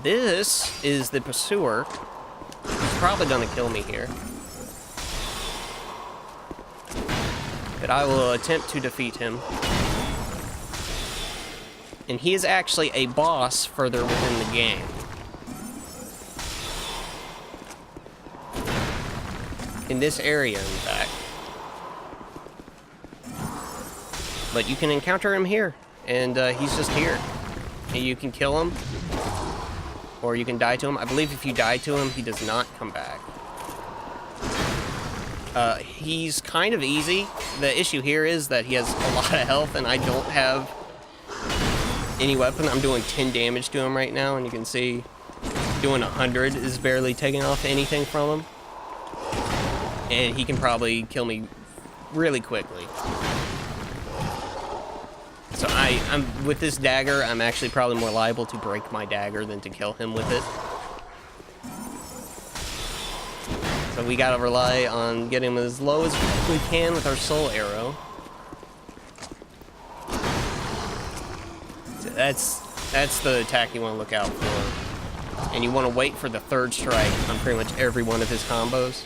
This is the pursuer. He's probably gonna kill me here. But I will attempt to defeat him. And he is actually a boss further within the game. In this area, in fact. But you can encounter him here, and he's just here. And you can kill him, or you can die to him. I believe if you die to him, he does not come back. He's kind of easy. The issue here is that he has a lot of health, and I don't have any weapon. I'm doing 10 damage to him right now, and you can see doing 100 is barely taking off anything from him. And he can probably kill me really quickly. So I'm with this dagger, I'm actually probably more liable to break my dagger than to kill him with it. So we gotta rely on getting him as low as we can with our soul arrow. So that's the attack you want to look out for. And you want to wait for the third strike on pretty much every one of his combos.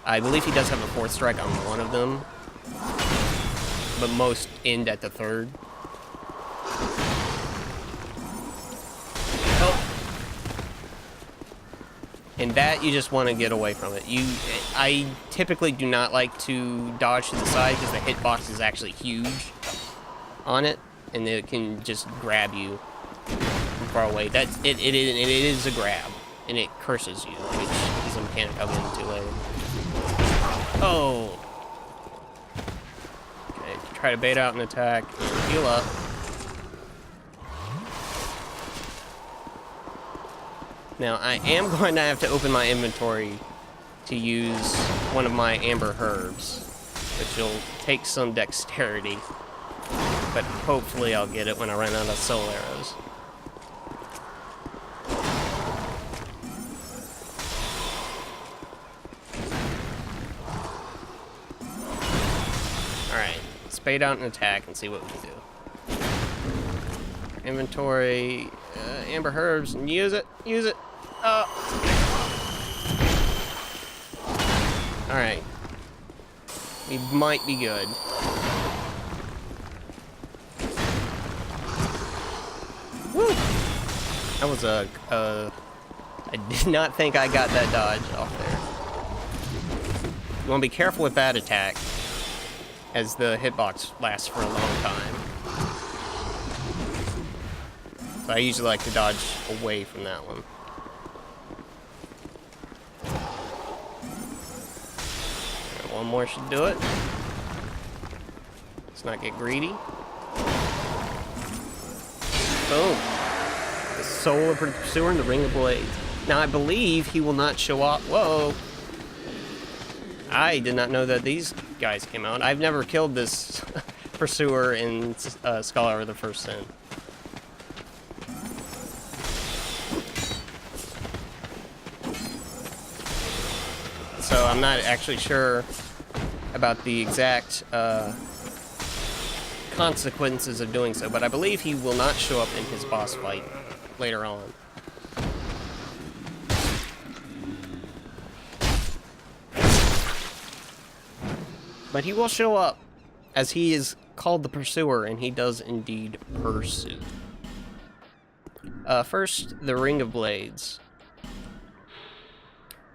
I believe he does have a fourth strike on one of them, but most end at the third. And that, you just want to get away from it. I typically do not like to dodge to the side because the hitbox is actually huge on it, and it can just grab you from far away. It is a grab, and it curses you, which is a mechanic I'll get into later. Oh! Okay, try to bait out an attack and heal up. Now, I am going to have to open my inventory to use one of my amber herbs, which will take some dexterity, but hopefully I'll get it when I run out of soul arrows. bait out an attack and see what we can do. Inventory, amber herbs, and use it. Use it. Alright. We might be good. Woo! That was I did not think I got that dodge off there. You want to be careful with that attack, as the hitbox lasts for a long time. So I usually like to dodge away from that one. One more should do it. Let's not get greedy. Boom. The soul of the pursuer and the ring of blades. Now I believe he will not show up. Whoa. I did not know that these guys came out. I've never killed this pursuer in Scholar of the First Sin. So I'm not actually sure about the exact consequences of doing so, but I believe he will not show up in his boss fight later on. But he will show up, as he is called the Pursuer, and he does indeed pursue. First, the Ring of Blades.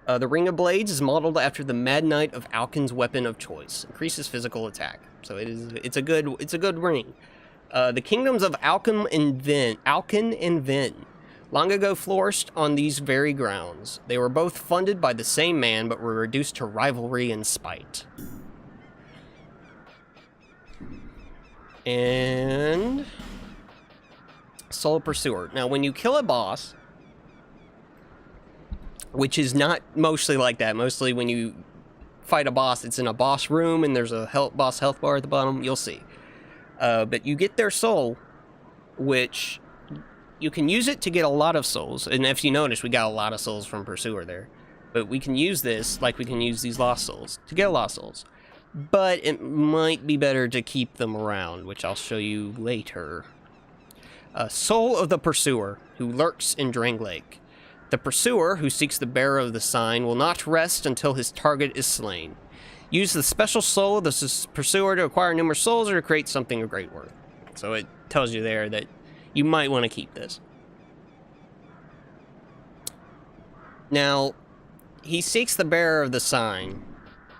The Ring of Blades is modeled after the Mad Knight of Alkin's weapon of choice. Increases physical attack. So it's a good ring. The kingdoms of Alkin and Vin long ago flourished on these very grounds. They were both funded by the same man, but were reduced to rivalry and spite. And Soul Pursuer. Now, when you kill a boss, which is not mostly like that. Mostly when you fight a boss, it's in a boss room and there's a boss health bar at the bottom. You'll see. But you get their soul, which you can use it to get a lot of souls. And if you notice, we got a lot of souls from Pursuer there. But we can use this like we can use these lost souls to get lost souls. But it might be better to keep them around, which I'll show you later. Soul of the Pursuer, who lurks in Drang Lake. The Pursuer, who seeks the bearer of the sign, will not rest until his target is slain. Use the special soul of the Pursuer to acquire numerous souls or to create something of great worth. So it tells you there that you might want to keep this. Now, he seeks the bearer of the sign,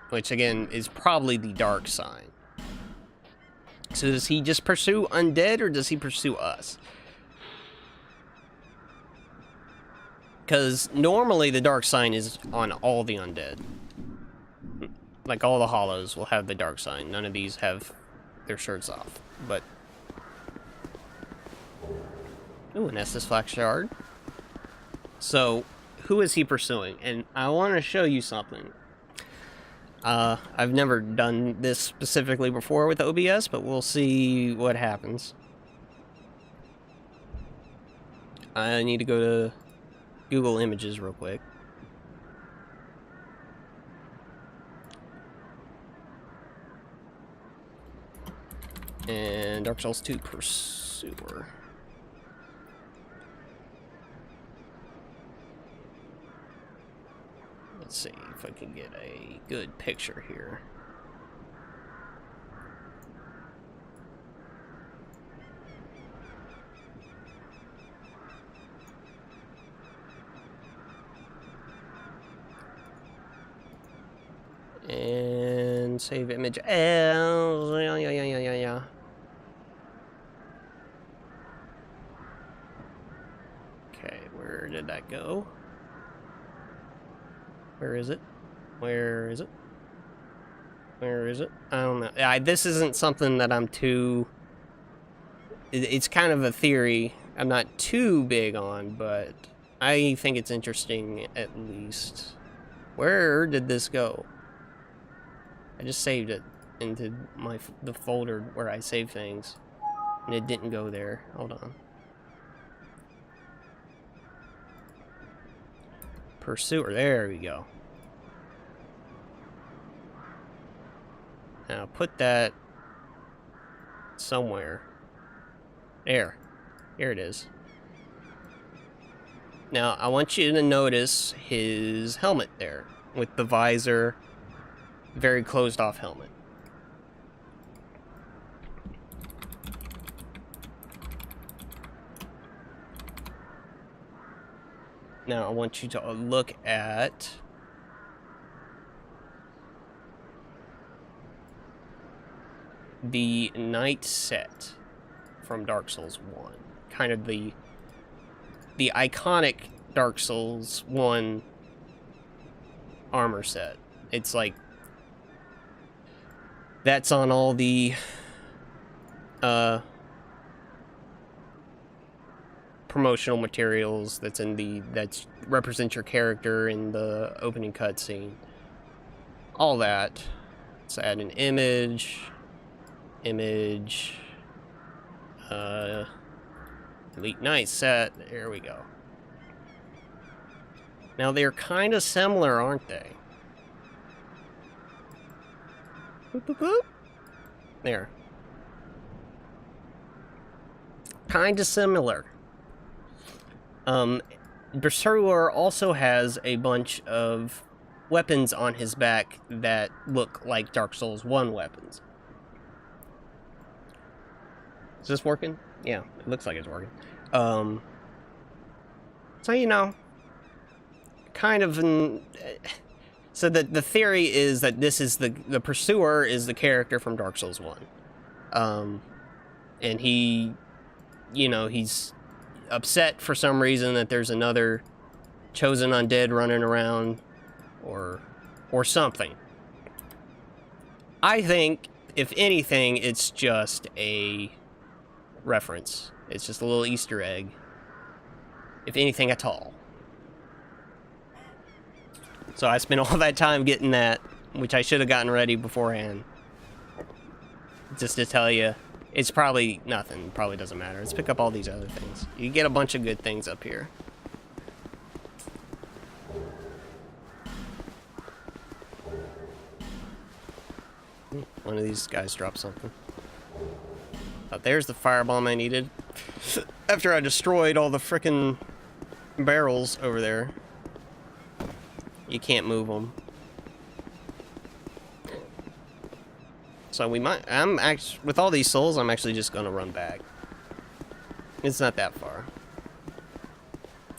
which again is probably the dark sign. So does he just pursue undead, or does he pursue us? Because normally the dark sign is on all the undead. Like all the hollows will have the dark sign. None of these have their shirts off. But ooh, an Estus Flax Shard. So, who is he pursuing? And I want to show you something. I've never done this specifically before with OBS, but we'll see what happens. I need to go to Google Images real quick. And Dark Souls 2 Pursuer. Let's see if I can get a good picture here. And save image as yeah. Okay, where did that go? Where is it? Where is it? Where is it? I don't know. This isn't something that I'm too... It's kind of a theory I'm not too big on, but I think it's interesting at least. Where did this go? I just saved it into the folder where I save things, and it didn't go there. Hold on. Pursuer, there we go. Now put that somewhere. There. Here it is. Now, I want you to notice his helmet there, with the visor, very closed off helmet. Now, I want you to look at the knight set from Dark Souls 1. Kind of the iconic Dark Souls 1 armor set. It's like that's on all the promotional materials that represent your character in the opening cutscene. All that. Let's add an image. Elite Knight set. There we go. Now they're kind of similar, aren't they? Boop, boop, boop. There. Kind of similar. Berserker also has a bunch of weapons on his back that look like Dark Souls 1 weapons. Is this working? Yeah, it looks like it's working. So, you know, kind of so the theory is that this is the pursuer is the character from Dark Souls 1. And he, you know, he's upset for some reason that there's another chosen undead running around or something. I think, if anything, it's just a reference. It's just a little Easter egg. If anything at all. So I spent all that time getting that, which I should have gotten ready beforehand. Just to tell you, it's probably nothing. Probably doesn't matter. Let's pick up all these other things. You get a bunch of good things up here. One of these guys dropped something. Oh, there's the firebomb I needed. After I destroyed all the frickin' barrels over there. You can't move them. So we might... with all these souls, I'm actually just gonna run back. It's not that far.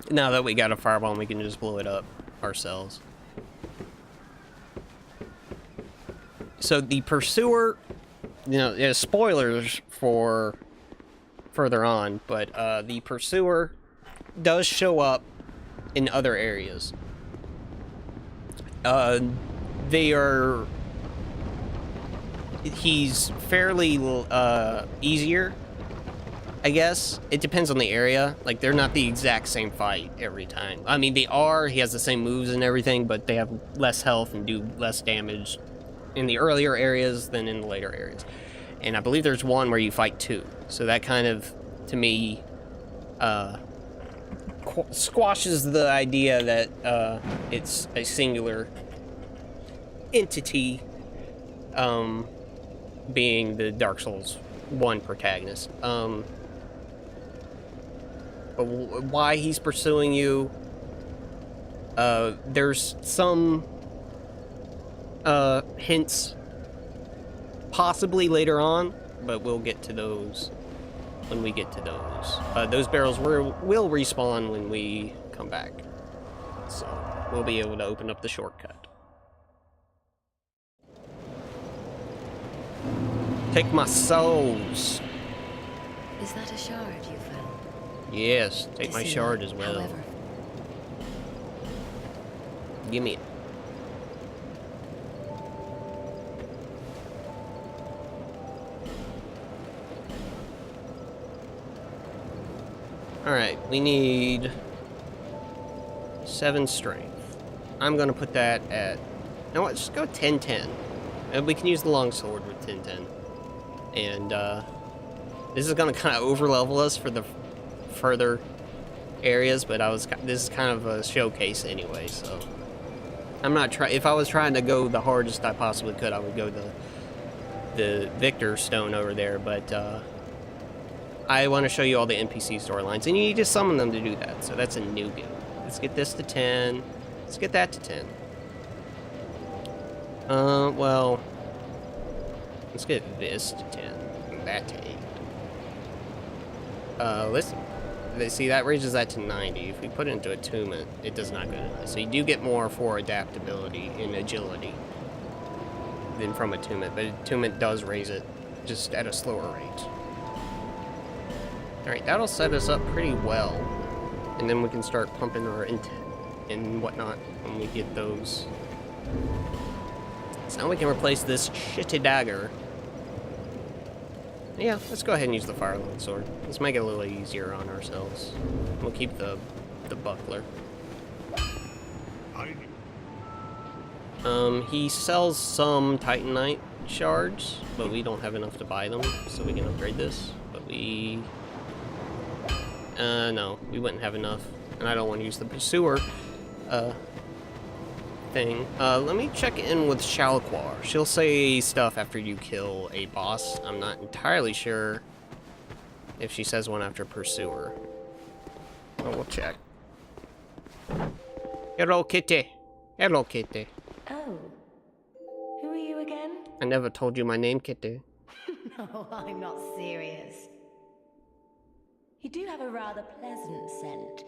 Now that we got a firebomb, we can just blow it up ourselves. So the pursuer... You know, there's spoilers for further on, but the pursuer does show up in other areas. He's fairly easier, I guess. It depends on the area. Like, they're not the exact same fight every time. I mean, they are. He has the same moves and everything, but they have less health and do less damage in the earlier areas than in the later areas. And I believe there's one where you fight two. So that kind of, to me, squashes the idea that it's a singular entity, being the Dark Souls 1 protagonist. But why he's pursuing you, there's some hints possibly later on, but we'll get to those when we get to those. Those barrels will respawn when we come back, so we'll be able to open up the shortcut. Take my souls. Is that a shard you found? Yes, take my shard as well. However, Give me it. Alright, we need 7 strength. I'm gonna put that at... You know what, just go 10-10. And we can use the longsword with 10-10. And, this is gonna kind of over-level us for the further areas, but this is kind of a showcase anyway, so... I'm not if I was trying to go the hardest I possibly could, I would go the Victor stone over there, but I want to show you all the NPC storylines, and you need to summon them to do that. So that's a new guild. Let's get this to 10. Let's get that to 10. Well, let's get this to 10. And that to 8. Listen. See, that raises that to 90. If we put it into attunement, it does not go to that. So you do get more for adaptability and agility than from attunement, but attunement does raise it just at a slower rate. Alright, that'll set us up pretty well. And then we can start pumping our intent and whatnot when we get those. So now we can replace this shitty dagger. Yeah, let's go ahead and use the fire sword. Let's make it a little easier on ourselves. We'll keep the buckler. He sells some Titanite shards, but we don't have enough to buy them, so we can upgrade this. But we... no, we wouldn't have enough. And I don't want to use the pursuer, thing. Let me check in with Shalquar. She'll say stuff after you kill a boss. I'm not entirely sure if she says one after Pursuer. But we'll check. Hello, Kitty. Hello, Kitty. Oh. Who are you again? I never told you my name, Kitty. No, I'm not serious. You do have a rather pleasant scent.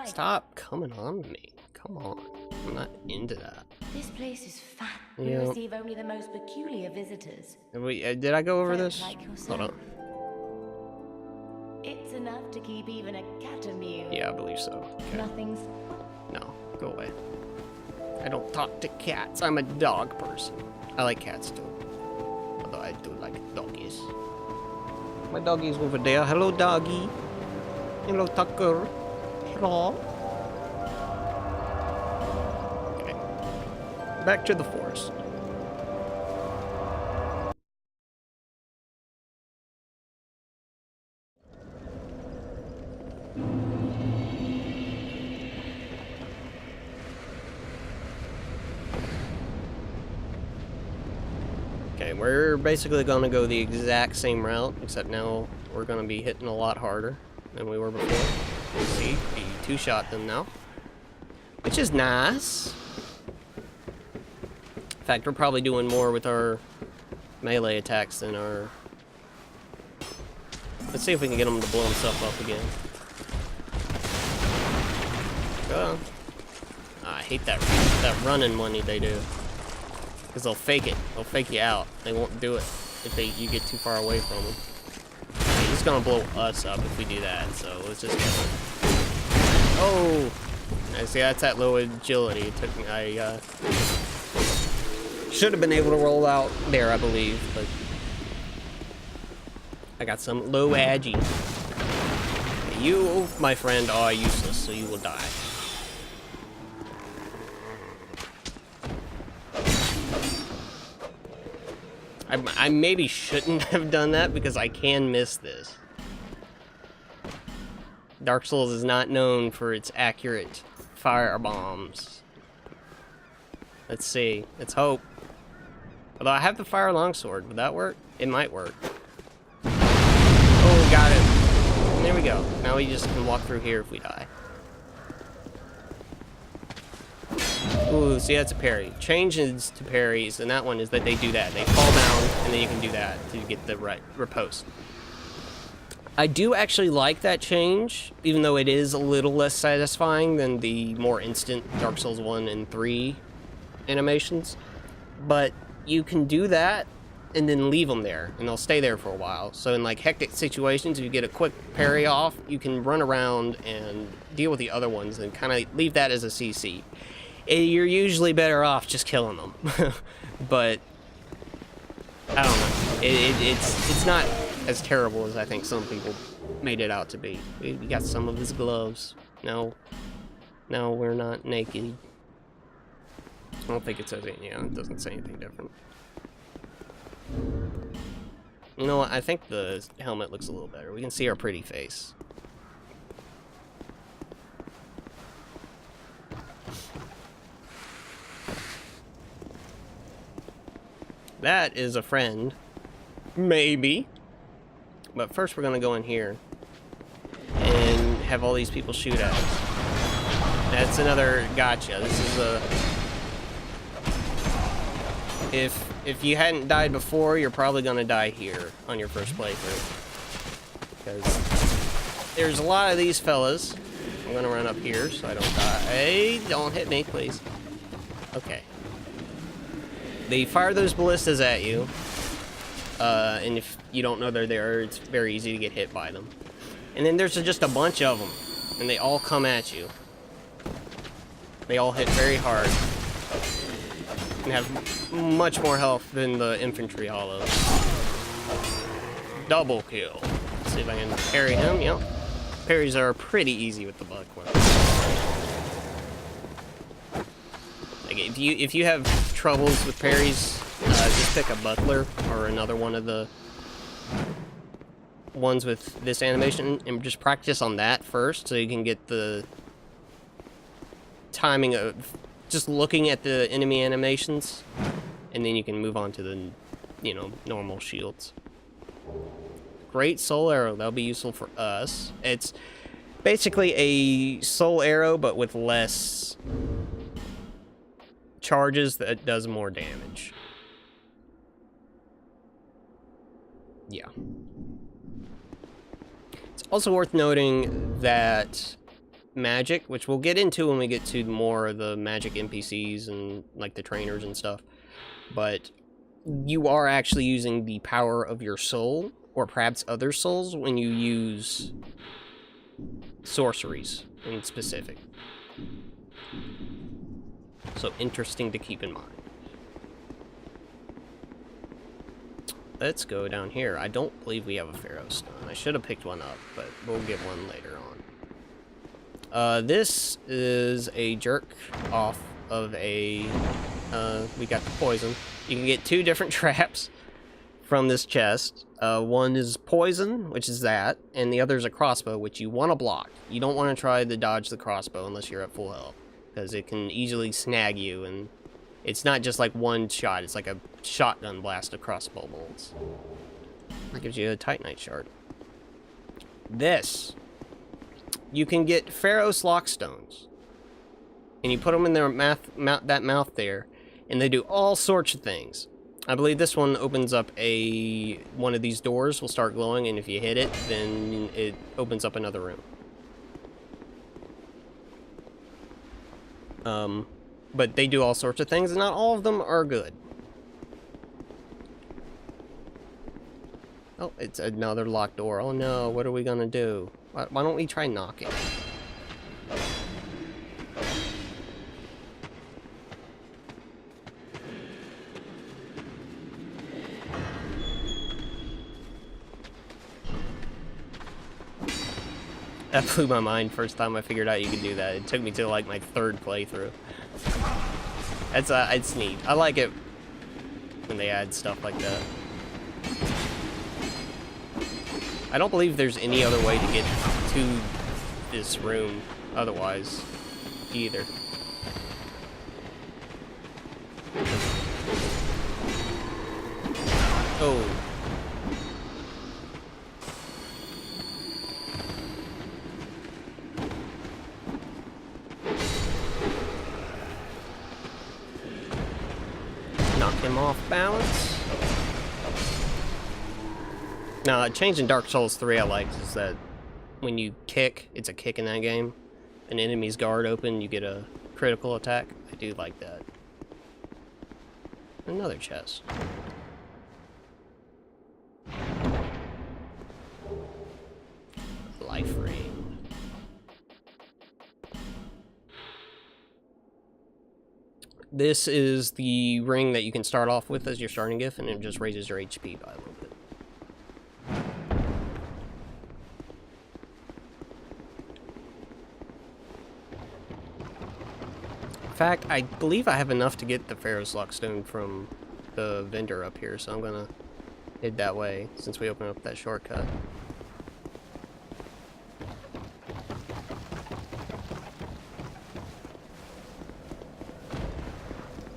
Stop coming on me. Come on. I'm not into that. This place is fat. Yeah. We receive only the most peculiar visitors. Did I go over Folk this? like yourself. Hold on. It's enough to keep even a cat amused. Yeah, I believe so. Okay. Nothing's... No, go away. I don't talk to cats. I'm a dog person. I like cats too. Although I do like doggies. My doggy's over there. Hello, doggy. Hello, Tucker. Hello. Okay. Back to the forest. Okay, we're basically going to go the exact same route, except now we're going to be hitting a lot harder than we were before. You see, we two-shot them now, which is nice. In fact, we're probably doing more with our melee attacks than our... Let's see if we can get him to blow himself up again. Oh. I hate that running money they do. Because they'll fake it. They'll fake you out. They won't do it if you get too far away from them. He's gonna blow us up if we do that, so let's just get him. Oh! I see, that's that low agility. It took me, I should have been able to roll out there, I believe, but I got some low agi. You, my friend, are useless, so you will die. I maybe shouldn't have done that because I can miss this. Dark Souls is not known for its accurate fire bombs. Let's see. Let's hope. Although I have the fire longsword. Would that work? It might work. Oh, we got it. There we go. Now we just can walk through here if we die. Ooh, see, that's a parry. Changes to parries, and that one is that they do that. They fall down, and then you can do that to get the right riposte. I do actually like that change, even though it is a little less satisfying than the more instant Dark Souls 1 and 3 animations. But you can do that, and then leave them there, and they'll stay there for a while. So in like hectic situations, if you get a quick parry off, you can run around and deal with the other ones, and kind of leave that as a CC. You're usually better off just killing them. But I don't know. It's not as terrible as I think some people made it out to be. We got some of his gloves. No, we're not naked. I don't think it says it. Yeah, it doesn't say anything different. You know what? I think the helmet looks a little better. We can see our pretty face. That is a friend. Maybe. But first we're gonna go in here and have all these people shoot at us. That's another gotcha. This is a... If you hadn't died before, you're probably gonna die here on your first playthrough. Because there's a lot of these fellas. I'm gonna run up here so I don't die. Hey, don't hit me, please. Okay. They fire those ballistas at you. And if you don't know they're there, it's very easy to get hit by them. And then there's just a bunch of them. And they all come at you. They all hit very hard. And have much more health than the infantry hollows. Double kill. Let's see if I can parry him. Yep. Parries are pretty easy with the buckler. Like if you have troubles with parries, just pick a buckler or another one of the ones with this animation and just practice on that first so you can get the timing of just looking at the enemy animations, and then you can move on to the, you know, normal shields. Great soul arrow, that'll be useful for us. It's basically a soul arrow but with less charges that does more damage. Yeah. It's also worth noting that magic, which we'll get into when we get to more of the magic NPCs and like the trainers and stuff, but you are actually using the power of your soul or perhaps other souls when you use sorceries in specific. So interesting to keep in mind. Let's go down here. I don't believe we have a Pharaoh Stone. I should have picked one up, but we'll get one later on. This is a jerk off of a, we got the poison. You can get two different traps from this chest. One is poison, which is that, and the other is a crossbow, which you want to block. You don't want to try to dodge the crossbow unless you're at full health, because it can easily snag you, and it's not just like one shot, it's like a shotgun blast of crossbow bolts. That gives you a Titanite shard. This. You can get Pharaoh's Lockstones, and you put them in their that mouth there, and they do all sorts of things. I believe this one opens up one of these doors will start glowing, and if you hit it, then it opens up another room. But they do all sorts of things, and not all of them are good. Oh, it's another locked door. Oh no, what are we gonna do? Why don't we try knocking? That blew my mind first time I figured out you could do that. It took me to like my third playthrough. It's neat. I like it when they add stuff like that. I don't believe there's any other way to get to this room otherwise, either. Oh. Knock him off balance. Now, a change in Dark Souls 3 I liked is that when you kick, it's a kick in that game, an enemy's guard open, you get a critical attack. I do like that. Another chest. Life ring. This is the ring that you can start off with as your starting gift, and it just raises your HP by a little bit. In fact, I believe I have enough to get the Pharaoh's Lockstone from the vendor up here, so I'm gonna head that way since we opened up that shortcut.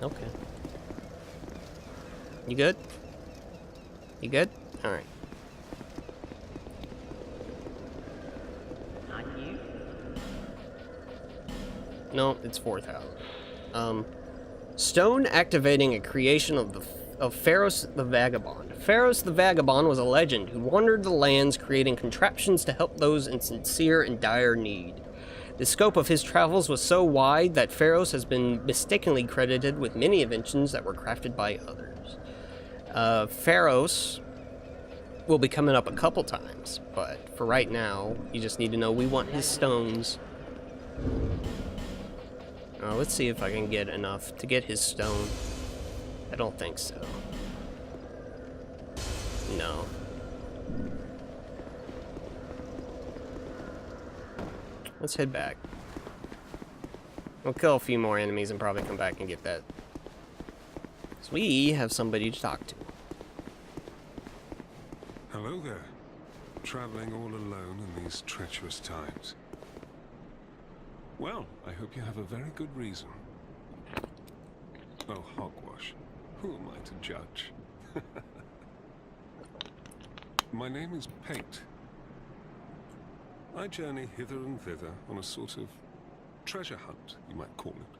Okay. You good? You good? Alright. On you? No, it's 4,000. Stone activating a creation of Pharos the Vagabond. Pharos the Vagabond was a legend who wandered the lands creating contraptions to help those in sincere and dire need. The scope of his travels was so wide that Pharos has been mistakenly credited with many inventions that were crafted by others. Pharos will be coming up a couple times, but for right now, you just need to know we want his stones. Let's see if I can get enough to get his stone. I don't think so. No. Let's head back. We'll kill a few more enemies and probably come back and get that. So we have somebody to talk to. Hello there. Traveling all alone in these treacherous times. Well, I hope you have a very good reason. Oh, hogwash. Who am I to judge? My name is Pate. I journey hither and thither on a sort of treasure hunt, you might call it.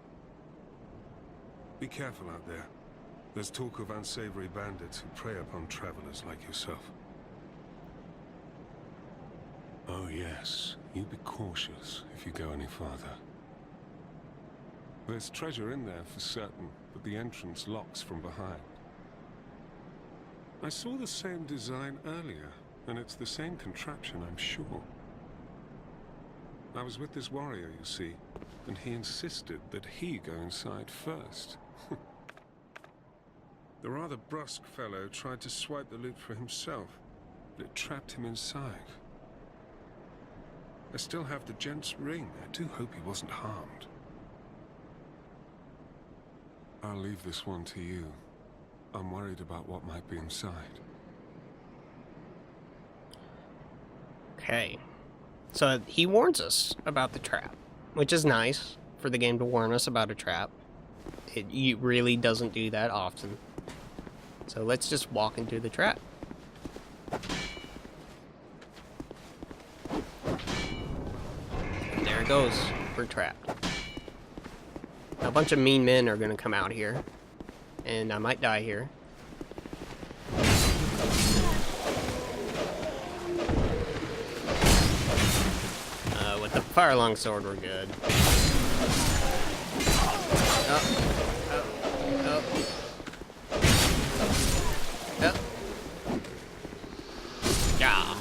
Be careful out there. There's talk of unsavory bandits who prey upon travelers like yourself. Oh yes, you be cautious if you go any farther. There's treasure in there for certain, but the entrance locks from behind. I saw the same design earlier, and it's the same contraption, I'm sure. I was with this warrior, you see, and he insisted that he go inside first. The rather brusque fellow tried to swipe the loot for himself, but it trapped him inside. I still have the gent's ring. I do hope he wasn't harmed. I'll leave this one to you. I'm worried about what might be inside. Okay. So he warns us about the trap, which is nice for the game to warn us about a trap. It really doesn't do that often. So let's just walk into the trap. And there it goes. We're trapped. Now, a bunch of mean men are going to come out here. And I might die here. With the fire long sword, we're good. Yeah.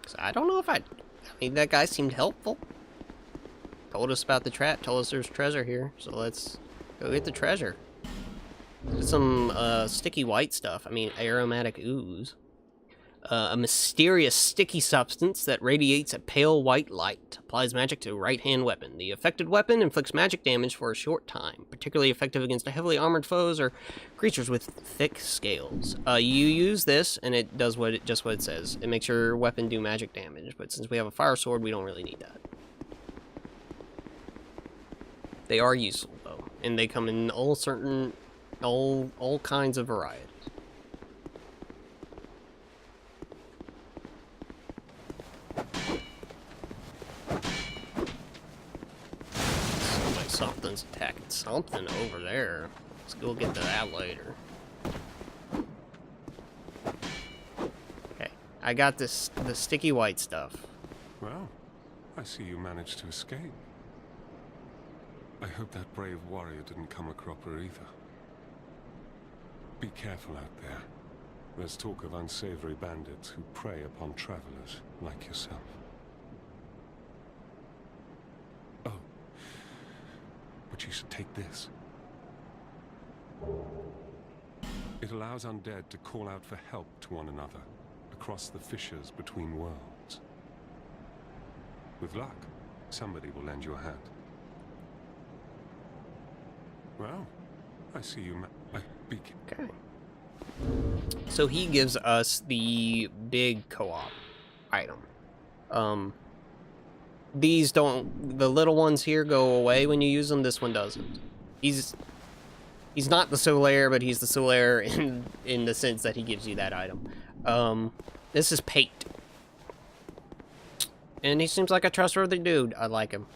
So I don't know if I mean, that guy seemed helpful. Told us about the trap, told us there's treasure here. So let's go get the treasure. Some sticky white stuff. I mean, aromatic ooze. A mysterious sticky substance that radiates a pale white light. Applies magic to a right-hand weapon. The affected weapon inflicts magic damage for a short time. Particularly effective against heavily armored foes or creatures with thick scales. You use this, and it does just what it says. It makes your weapon do magic damage. But since we have a fire sword, we don't really need that. They are useful, though. And they come in all kinds of varieties. Something's attacking something over there. Let's go get to that later. Okay, I got the sticky white stuff. Well, I see you managed to escape. I hope that brave warrior didn't come a cropper either. Be careful out there. There's talk of unsavory bandits who prey upon travelers like yourself. Oh, but you should take this. It allows undead to call out for help to one another across the fissures between worlds. With luck, somebody will lend you a hand. Well, I see you. Okay. So he gives us the big co-op item. these don't, the little ones here go away when you use them. This one doesn't. He's not the Solaire, but he's the Solaire in the sense that he gives you that item. This is Pate. And he seems like a trustworthy dude. I like him.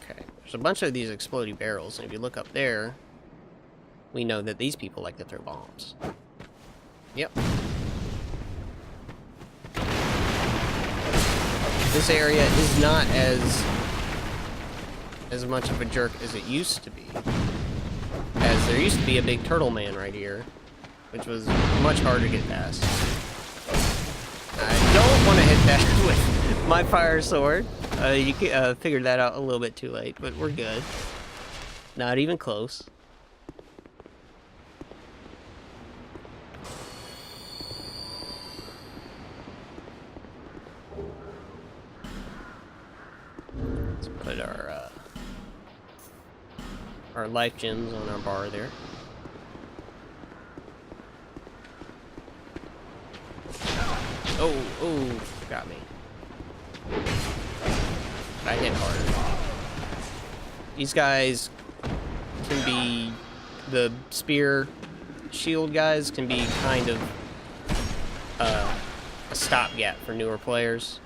Okay, there's a bunch of these exploding barrels, and if you look up there, we know that these people like to throw bombs. Yep. This area is not as much of a jerk as it used to be. As there used to be a big turtle man right here, which was much harder to get past. I don't want to hit that with my fire sword. You figured that out a little bit too late, but we're good. Not even close. Let's put our life gems on our bar there. Oh, got me. I hit harder. These guys can be, the spear shield guys can be kind of a stopgap for newer players.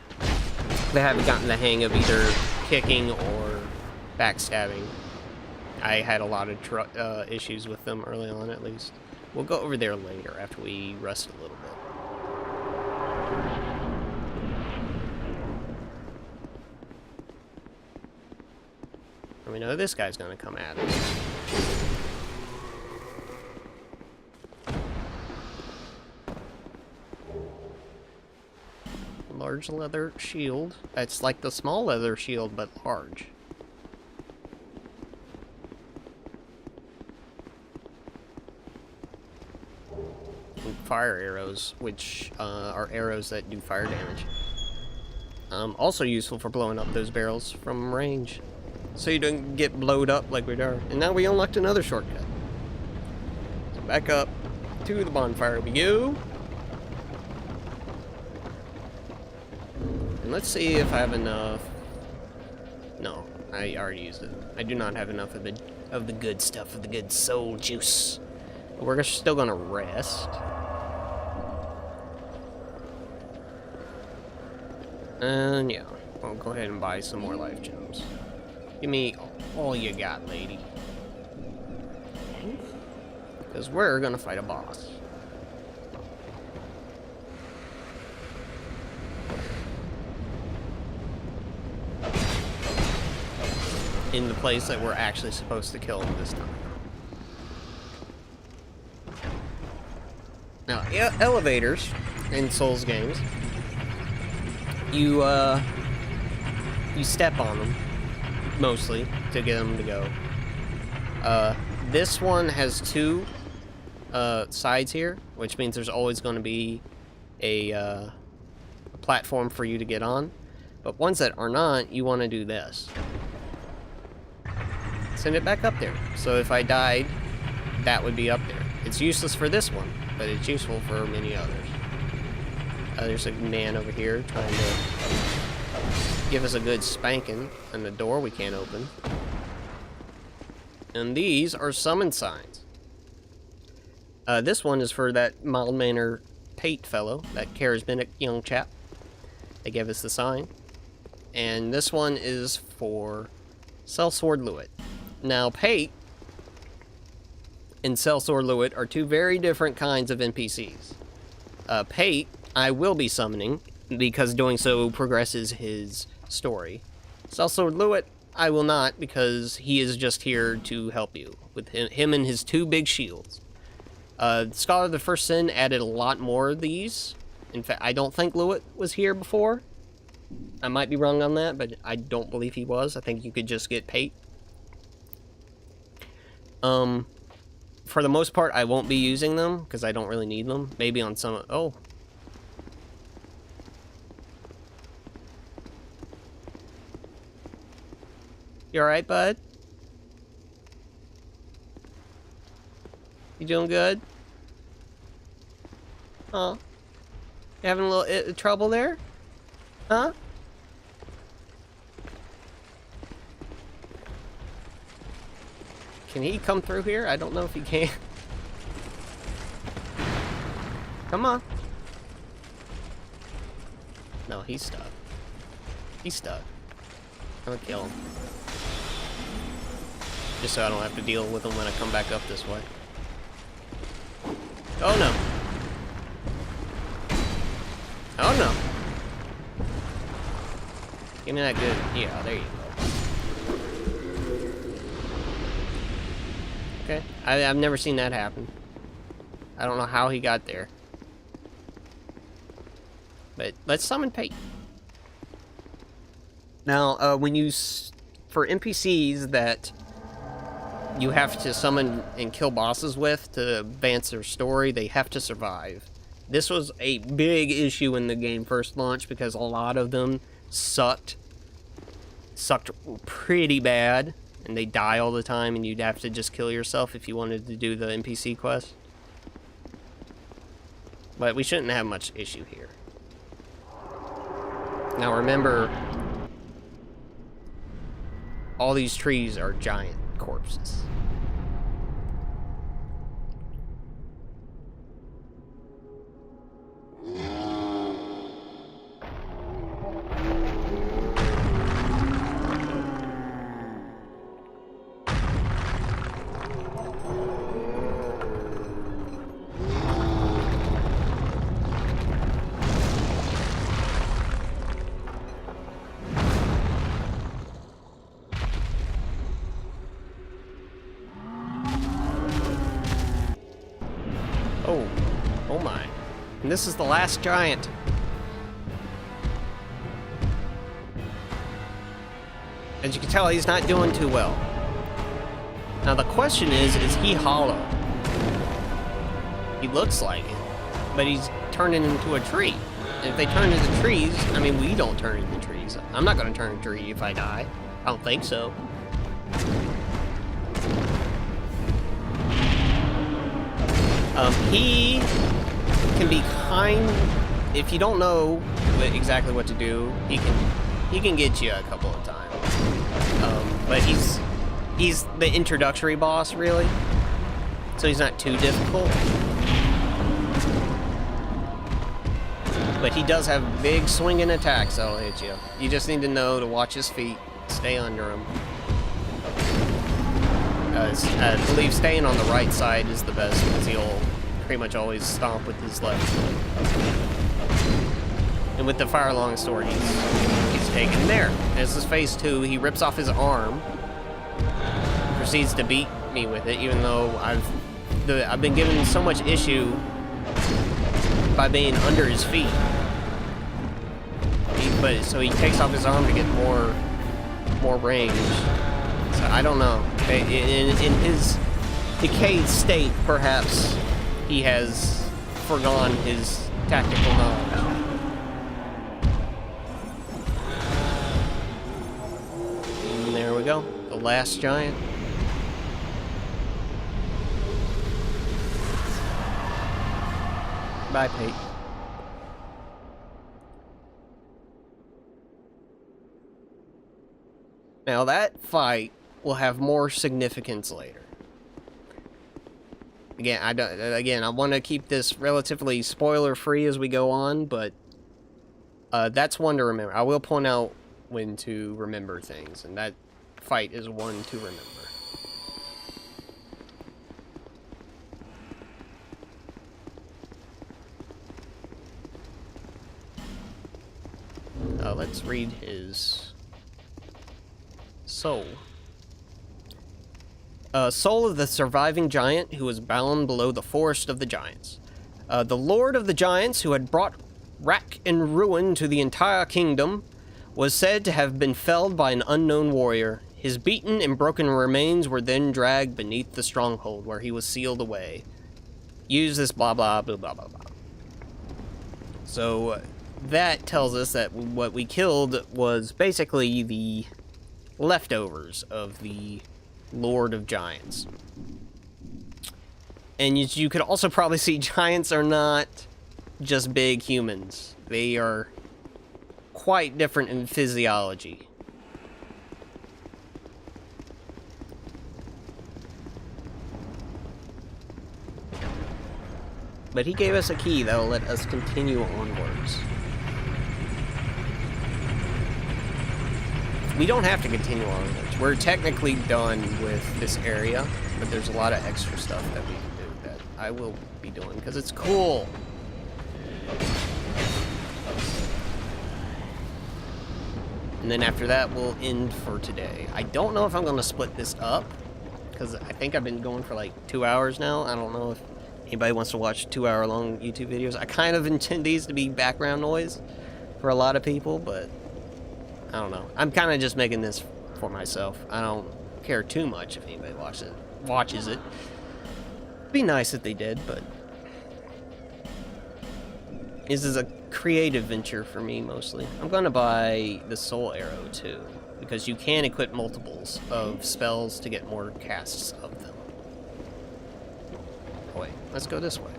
They haven't gotten the hang of either kicking or backstabbing. I had a lot of issues with them early on, at least. We'll go over there later after we rest a little bit. And we know this guy's gonna come at us. Large leather shield. It's like the small leather shield, but large. And fire arrows, which are arrows that do fire damage. Also useful for blowing up those barrels from range, so you don't get blowed up like we are. And now we unlocked another shortcut. So back up to the bonfire we go. And let's see if I have enough. No, I already used it. I do not have enough of the good stuff, of the good soul juice. But we're still gonna rest. And yeah, I'll go ahead and buy some more life gems. Give me all you got, lady. Because we're gonna fight a boss. In the place that we're actually supposed to kill him this time. Now, elevators in Souls games, you step on them mostly to get them to go. This one has two sides here, which means there's always going to be a platform for you to get on. But ones that are not, you want to do this. Send it back up there. So if I died, that would be up there. It's useless for this one, but it's useful for many others. There's a man over here trying to give us a good spanking, and the door we can't open. And these are summon signs. This one is for that mild-mannered Pate fellow, that charismatic young chap. They gave us the sign. And this one is for Sellsword Lewitt. Now, Pate and Sellsword Lewitt are two very different kinds of NPCs. Pate, I will be summoning, because doing so progresses his story. Sellsword Lewitt, I will not, because he is just here to help you, with him and his two big shields. Scholar of the First Sin added a lot more of these. In fact, I don't think Lewitt was here before. I might be wrong on that, but I don't believe he was. I think you could just get Pate. For the most part, I won't be using them, because I don't really need them. Maybe on some... Oh. You alright, bud? You doing good? Huh? You having a little trouble there? Huh? Can he come through here? I don't know if he can. Come on. No, he's stuck. He's stuck. I'm gonna kill him. Just so I don't have to deal with him when I come back up this way. Oh no. Oh no. Give me that good. Yeah, there you go. Okay. I've never seen that happen. I don't know how he got there. But let's summon Pate. Now, when you... for NPCs that you have to summon and kill bosses with to advance their story, they have to survive. This was a big issue when the game first launched because a lot of them sucked pretty bad, and they die all the time, and you'd have to just kill yourself if you wanted to do the NPC quest. But we shouldn't have much issue here. Now remember, all these trees are giant corpses. Oh my. And this is the last giant. As you can tell, he's not doing too well. Now the question is he hollow? He looks like it, but he's turning into a tree. And if they turn into trees, I mean, we don't turn into trees. I'm not going to turn into a tree if I die. I don't think so. He can be kind. If you don't know exactly what to do, he can get you a couple of times. But he's the introductory boss, really. So he's not too difficult. But he does have big swinging attacks that'll hit you. You just need to know to watch his feet, stay under him. I believe staying on the right side is the best, because he'll pretty much always stomp with his left foot. And with the Fire Long Sword, he's taken there. This is phase 2. He rips off his arm, proceeds to beat me with it, even though I've been given so much issue by being under his feet. So he takes off his arm to get more range. So I don't know. In his decayed state, perhaps he has forgone his tactical knowledge. And there we go. The last giant. Bye, Pate. Now that fight will have more significance later. Again, I want to keep this relatively spoiler-free as we go on, but that's one to remember. I will point out when to remember things, and that fight is one to remember. Let's read his soul. Soul of the surviving giant who was bound below the forest of the giants. The lord of the giants who had brought wrack and ruin to the entire kingdom was said to have been felled by an unknown warrior. His beaten and broken remains were then dragged beneath the stronghold where he was sealed away. Use this blah blah blah blah blah blah. So that tells us that what we killed was basically the leftovers of the Lord of Giants. And you could also probably see giants are not just big humans. They are quite different in physiology. But he gave us a key that'll let us continue onwards. We don't have to continue onwards. We're technically done with this area, but there's a lot of extra stuff that we can do that I will be doing because it's cool. And then after that, we'll end for today. I don't know if I'm going to split this up because I think I've been going for like 2 hours now. I don't know if anybody wants to watch 2-hour-long YouTube videos. I kind of intend these to be background noise for a lot of people, but I don't know. I'm kind of just making this for myself. I don't care too much if anybody watches it. It'd be nice if they did, but this is a creative venture for me mostly. I'm gonna buy the soul arrow too, because you can equip multiples of spells to get more casts of them. Oh wait, let's go this way.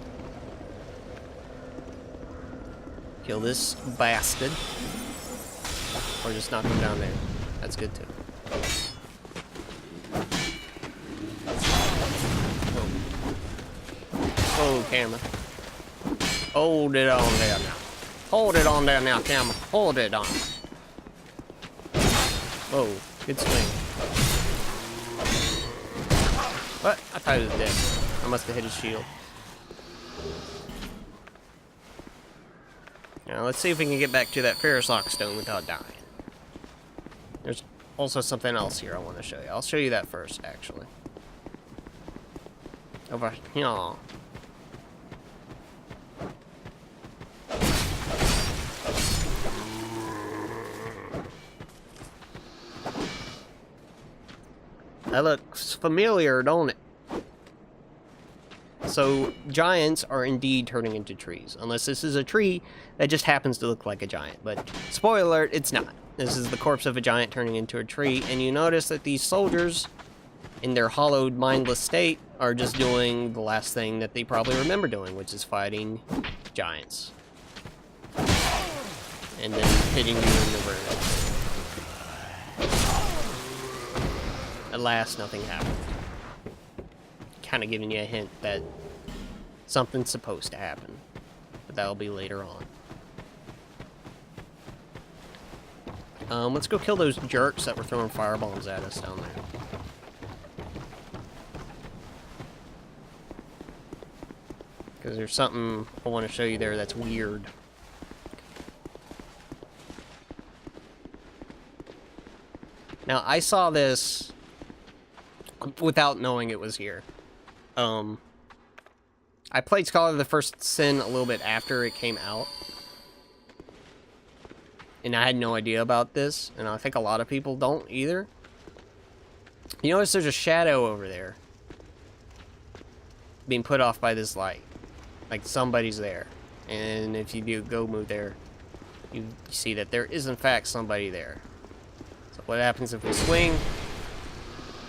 Kill this bastard. Or just knock him down there. That's good too. Oh, camera. Hold it on there now. Hold it on there now, camera. Hold it on. Whoa, good swing. What? I thought he was dead. I must have hit his shield. Now let's see if we can get back to that Ferrosock stone without dying. There's also something else here I want to show you. I'll show you that first, actually. Over here. That looks familiar, don't it? So, giants are indeed turning into trees. Unless this is a tree that just happens to look like a giant. But, spoiler alert, it's not. This is the corpse of a giant turning into a tree. And you notice that these soldiers, in their hollowed, mindless state, are just doing the last thing that they probably remember doing, which is fighting giants. And then hitting you in the rear. Alas, nothing happened. Kind of giving you a hint that something's supposed to happen. But that'll be later on. Let's go kill those jerks that were throwing firebombs at us down there. Because there's something I want to show you there that's weird. Now, I saw this without knowing it was here. I played Scholar of the First Sin a little bit after it came out. And I had no idea about this, and I think a lot of people don't either. You notice there's a shadow over there being put off by this light. Like somebody's there. And if you do go move there, you see that there is in fact somebody there. So what happens if we swing?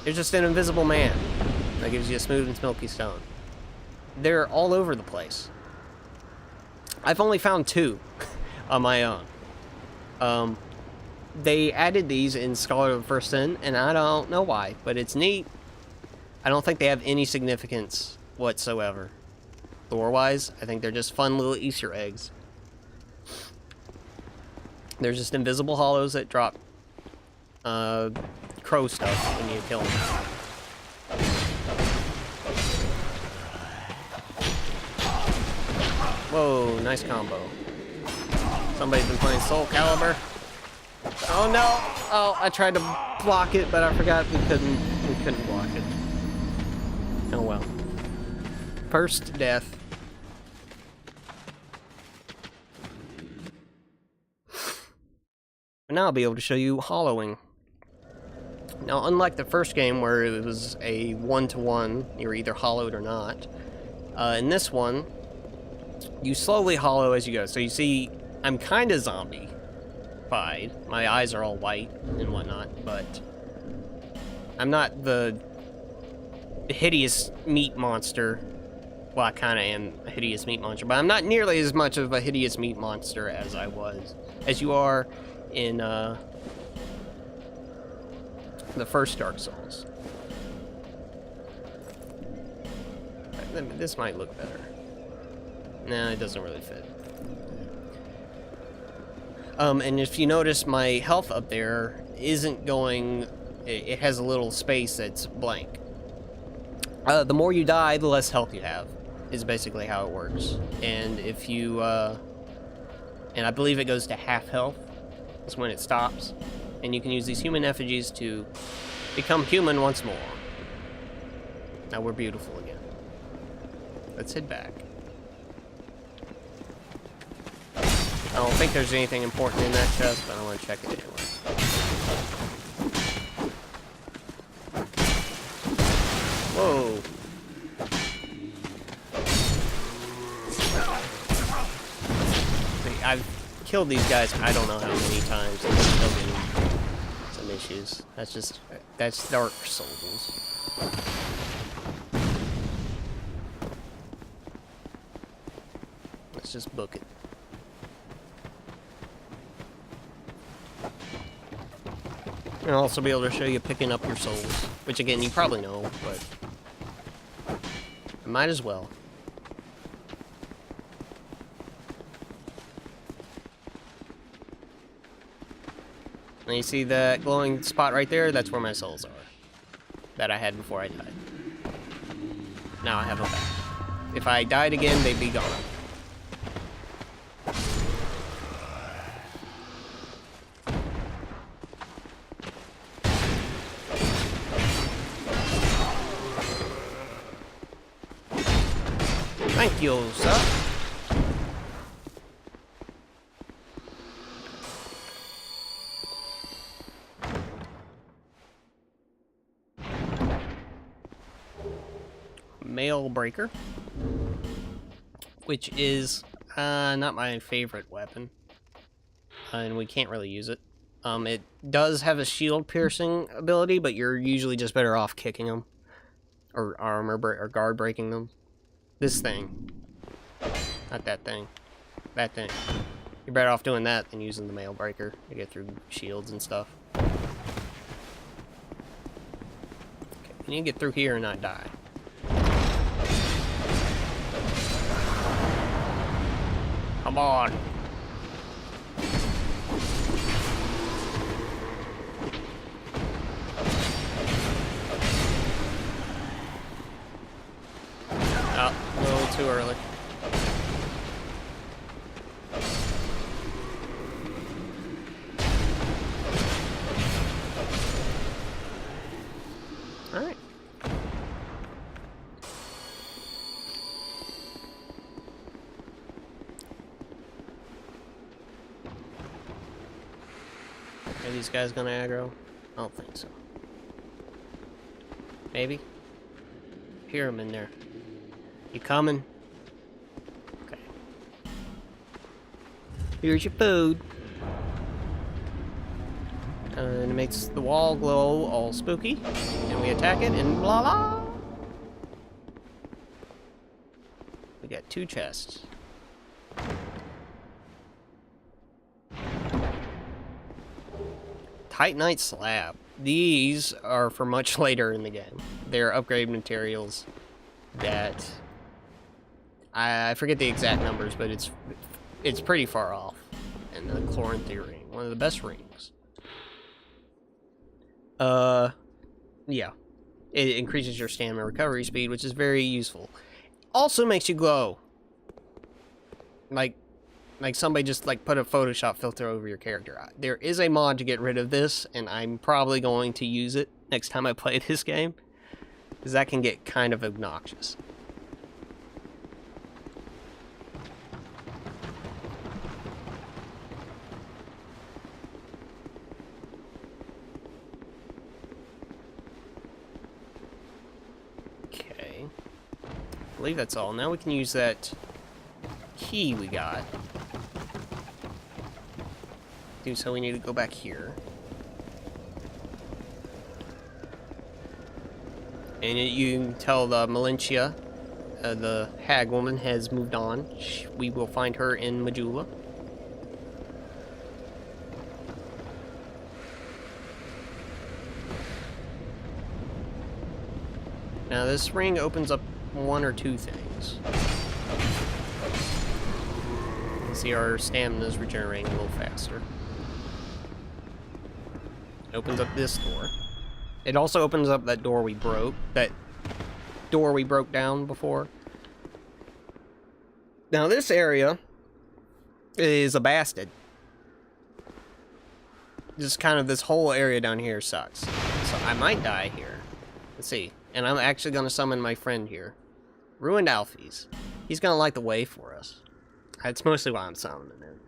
There's just an invisible man that gives you a smooth and smoky stone. They're all over the place. I've only found 2 on my own. They added these in Scholar of the First Sin, and I don't know why, but it's neat. I don't think they have any significance whatsoever. Lore-wise, I think they're just fun little Easter eggs. There's just invisible hollows that drop crow stuff when you kill them. Whoa, nice combo. Somebody's been playing Soul Calibur. Oh no! Oh, I tried to block it, but I forgot we couldn't block it. Oh well. First death. Now I'll be able to show you hollowing. Now, unlike the first game where it was a 1-to-1, you were either hollowed or not, in this one, you slowly hollow as you go. So you see, I'm kind of zombie-fied. My eyes are all white and whatnot, but I'm not the hideous meat monster Well, I kind of am a hideous meat monster, but I'm not nearly as much of a hideous meat monster as you are in the first Dark Souls. This might look better. Nah, it doesn't really fit. And if you notice, my health up there isn't going... It has a little space that's blank. The more you die, the less health you have, is basically how it works. And if you... and I believe it goes to half health. That's when it stops. And you can use these human effigies to become human once more. Now we're beautiful again. Let's head back. I don't think there's anything important in that chest, but I want to check it anyway. Whoa. See, I've killed these guys I don't know how many times and still getting some issues. That's Dark Souls. Let's just book it. And I'll also be able to show you picking up your souls, which again, you probably know, but I might as well. And you see that glowing spot right there? That's where my souls are. That I had before I died. Now I have them back. If I died again, they'd be gone. Thank you, sir. Mail breaker, which is not my favorite weapon, and we can't really use it. It does have a shield piercing ability, but you're usually just better off kicking them, or or guard breaking them. This thing. Not that thing. That thing. You're better off doing that than using the mail breaker to get through shields and stuff. Okay, you need to get through here and not die. Come on. Oh, a little too early. Alright. Are these guys gonna aggro? I don't think so. Maybe? Hear them in there. You coming? Okay. Here's your food. And it makes the wall glow all spooky. And we attack it and blah blah. We got 2 chests. Titanite slab. These are for much later in the game. They're upgrade materials that I forget the exact numbers, but it's pretty far off. And the Chloranthy ring, one of the best rings. Yeah. It increases your stamina recovery speed, which is very useful. Also makes you glow. Like somebody just put a Photoshop filter over your character. There is a mod to get rid of this, and I'm probably going to use it next time I play this game, because that can get kind of obnoxious. Okay. I believe that's all. Now we can use that key we got. So we need to go back here. And you can tell the Malintia The hag woman has moved on. We will find her in Majula. Now this ring opens up one or two things. See, our stamina is regenerating a little faster. It opens up this door. It also opens up that door we broke. That door we broke down before. Now this area is a bastard. Just kind of this whole area down here sucks. So I might die here. Let's see. And I'm actually going to summon my friend here. Ruined Alphys. He's going to light the way for us. That's mostly why I'm summoning him.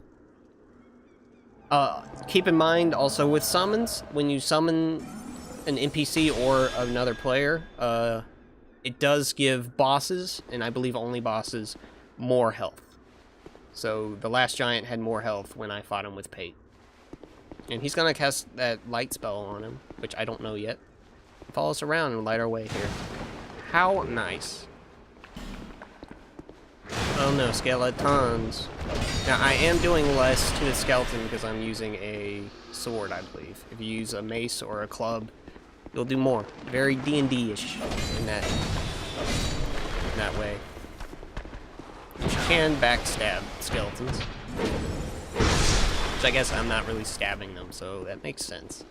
Keep in mind also with summons, when you summon an NPC or another player, it does give bosses, and I believe only bosses, more health. So the last giant had more health when I fought him with Pate. And he's going to cast that light spell on him, which I don't know yet. Follow us around and light our way here. How nice. Oh no, skeletons. Now I am doing less to the skeleton because I'm using a sword, I believe. If you use a mace or a club, you'll do more. Very D&D-ish in that way. But you can backstab skeletons. Which I guess I'm not really stabbing them, so that makes sense.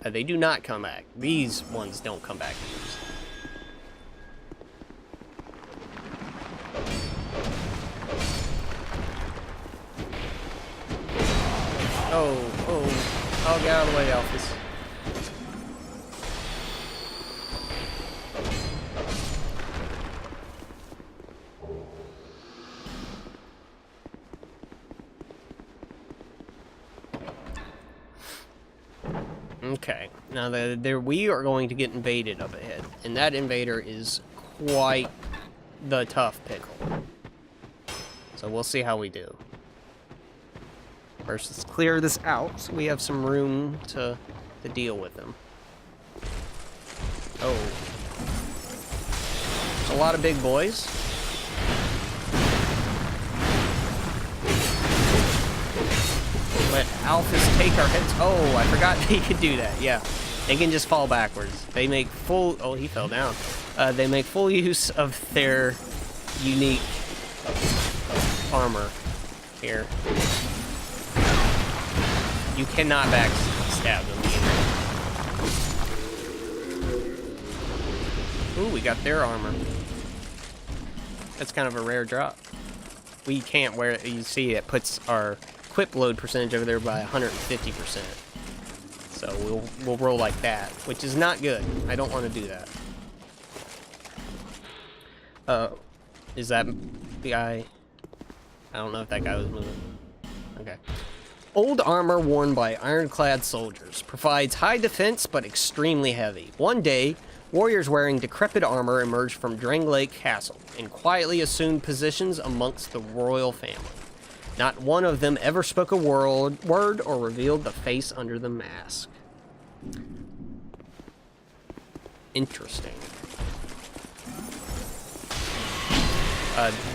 They do not come back. These ones don't come back. Oh, get out of the way, Alphys. Okay, now we are going to get invaded up ahead, and that invader is quite the tough pickle. So we'll see how we do. First, let's clear this out so we have some room to deal with him. Oh. There's a lot of big boys. Let Alphys take our heads. Oh, I forgot they could do that. Yeah, they can just fall backwards. They make full... Oh, he fell down. They make full use of their unique armor here. You cannot backstab them either. Ooh, we got their armor. That's kind of a rare drop. We can't wear it. You see, it puts our equip load percentage over there by 150%. So we'll roll like that, which is not good. I don't want to do that. Is that the guy? I don't know if that guy was moving. Okay. Old armor worn by ironclad soldiers provides high defense but extremely heavy. One day, warriors wearing decrepit armor emerged from Dranglake Castle and quietly assumed positions amongst the royal family. Not one of them ever spoke a word or revealed the face under the mask. Interesting.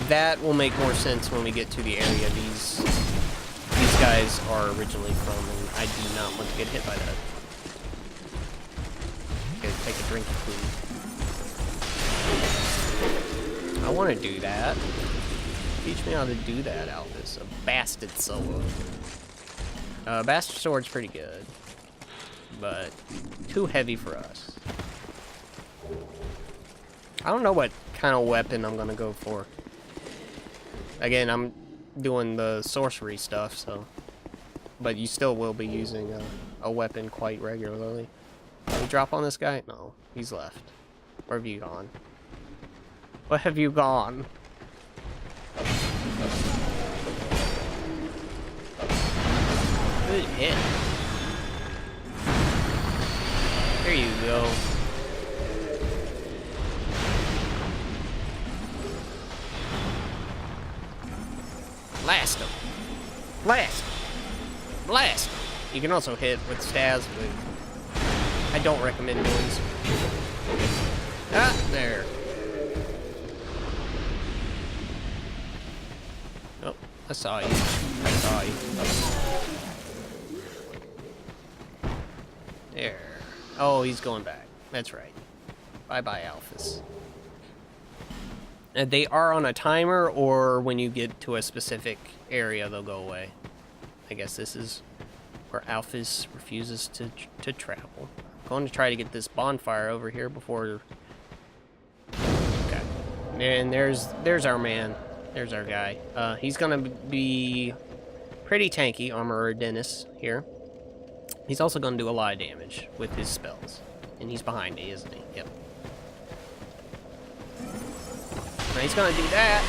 That will make more sense when we get to the area these guys are originally from, and I do not want to get hit by that. Okay, take a drink, please. I want to do that. Teach me how to do that, Alphys. A bastard sword. Bastard sword's pretty good, but too heavy for us. I don't know what kind of weapon I'm gonna go for. Again, I'm doing the sorcery stuff, so. But you still will be using a weapon quite regularly. Did we drop on this guy? No, he's left. Where have you gone? Where have you gone? Good hit. There you go. Blast him. Blast. Blast. You can also hit with stabs, but I don't recommend doing this. Ah, there. I saw you. I saw you. There. Oh, he's going back. That's right. Bye-bye, Alphys. They are on a timer, or when you get to a specific area, they'll go away. I guess this is where Alphys refuses to travel. I'm going to try to get this bonfire over here before... Okay. And there's our man. There's our guy. He's going to be pretty tanky, Armorer Dennis here. He's also going to do a lot of damage with his spells. And he's behind me, isn't he? Yep. Now he's going to do that,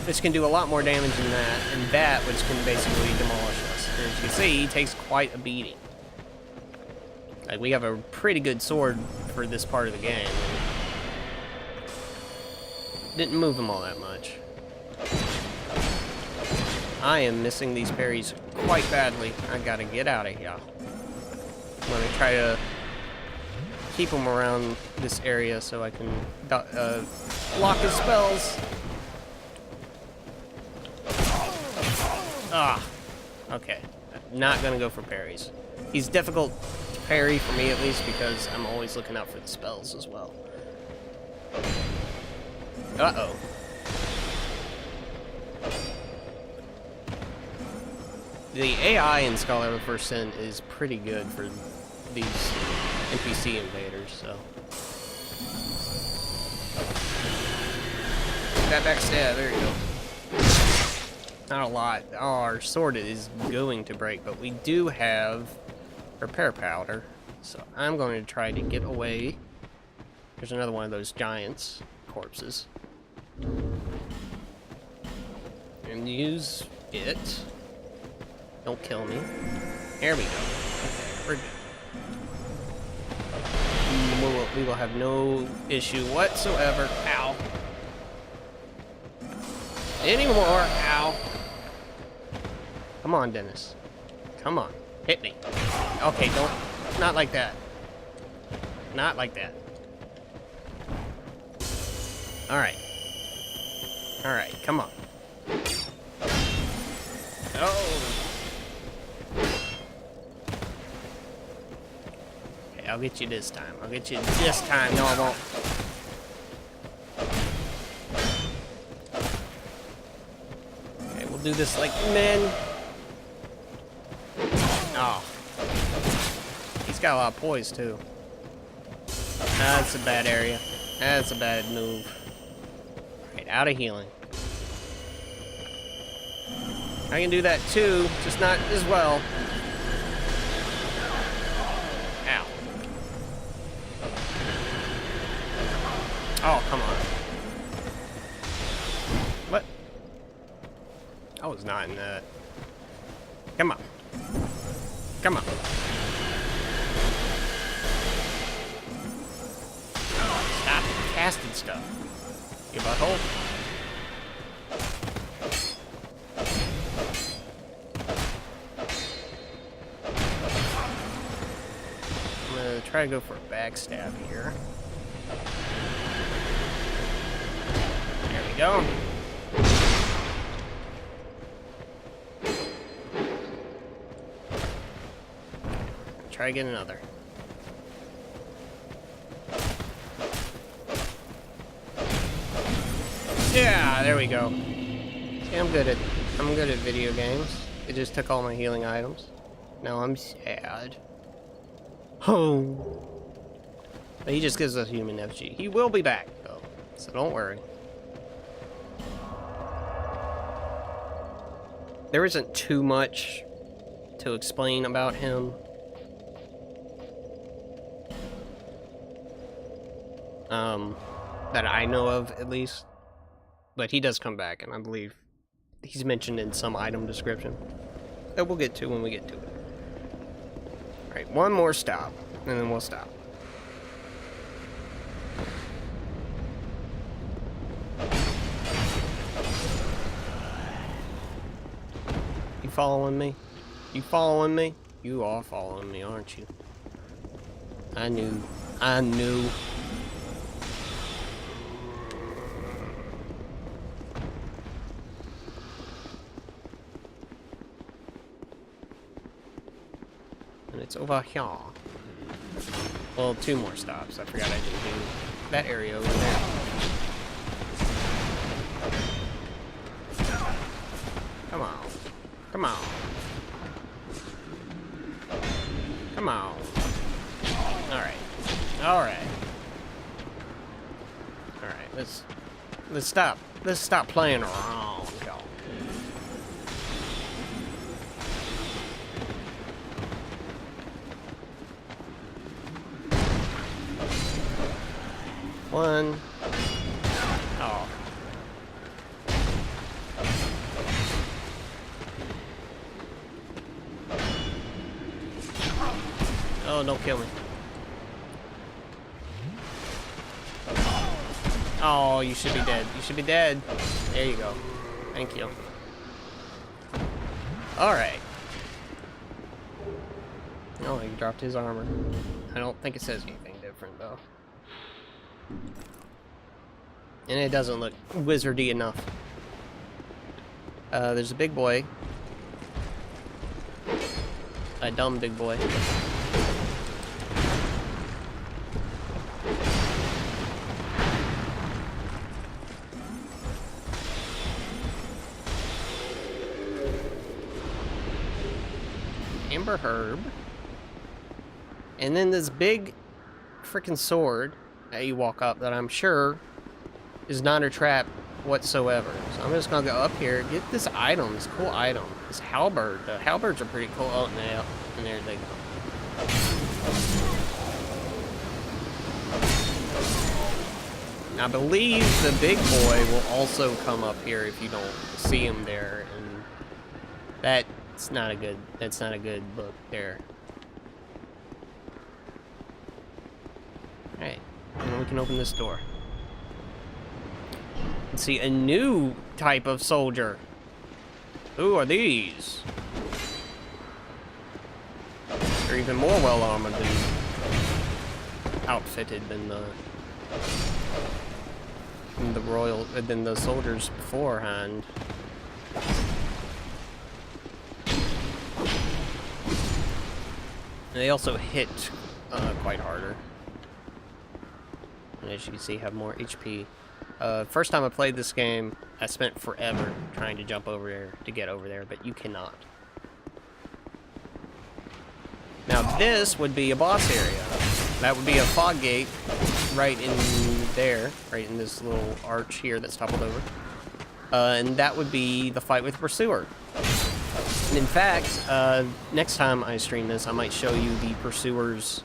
which can do a lot more damage than that, and that, which can basically demolish us. And as you can see, he takes quite a beating. Like, we have a pretty good sword for this part of the game. Didn't move him all that much. I am missing these parries quite badly. I gotta get out of here. I'm gonna try to keep him around this area so I can block his spells. Ah, okay. Not gonna go for parries. He's difficult to parry for me, at least, because I'm always looking out for the spells as well. Uh-oh. The AI in Scholar of the First Sin is pretty good for these NPC invaders, so... That backstab, there you go. Not a lot. Oh, our sword is going to break, but we do have repair powder, so I'm going to try to get away. There's another one of those giants corpses. And use it. Don't kill me. There we go. Okay, we're good. We will have no issue whatsoever. Ow. Anymore. Ow. Come on, Dennis. Come on. Hit me. Okay, don't. Not like that. Not like that. Alright. Alright, come on. Oh. Okay, I'll get you this time. I'll get you this time. No, I won't. Okay, we'll do this like men. Oh. He's got a lot of poise, too. That's a bad area. That's a bad move. Right, out of healing. I can do that too, just not as well. Ow. Oh, come on. What? I was not in that. Come on. Come on. Stop casting stuff. You butthole. I'm gonna try to go for a backstab here. There we go. Try again another. Yeah, there we go. See, I'm good at video games. It just took all my healing items. Now I'm sad. Oh. But he just gives us human FG. He will be back though, so don't worry. There isn't too much to explain about him. That I know of, at least. But he does come back, and I believe he's mentioned in some item description that we'll get to when we get to it. Alright, one more stop, and then we'll stop. You following me? You following me? You are following me, aren't you? I knew. I knew. It's over here. Well, 2 more stops. I forgot I didn't do that area over there. Come on. Come on. Come on. Alright. Alright. Alright, let's stop playing around, y'all. One. Oh. Oh, don't kill me. Oh, you should be dead. You should be dead. There you go. Thank you. Alright. Oh, he dropped his armor. I don't think it says anything different, though. And it doesn't look wizardy enough. There's a big boy. A dumb big boy. Amber herb. And then this big freaking sword that you walk up that I'm sure is not a trap whatsoever. So I'm just gonna go up here, get this item, this cool item, this halberd. The halberds are pretty cool. Oh, and there they go. I believe the big boy will also come up here if you don't see him there, and that's not a good look there. Alright, and we can open this door. And see a new type of soldier. Who are these? They're even more well armoredly outfitted than the soldiers beforehand. And they also hit quite harder. And as you can see, have more HP. First time I played this game, I spent forever trying to jump over there to get over there, but you cannot. Now this would be a boss area. That would be a fog gate right in there, right in this little arch here that's toppled over. And that would be the fight with Pursuer. And in fact, next time I stream this, I might show you the Pursuer's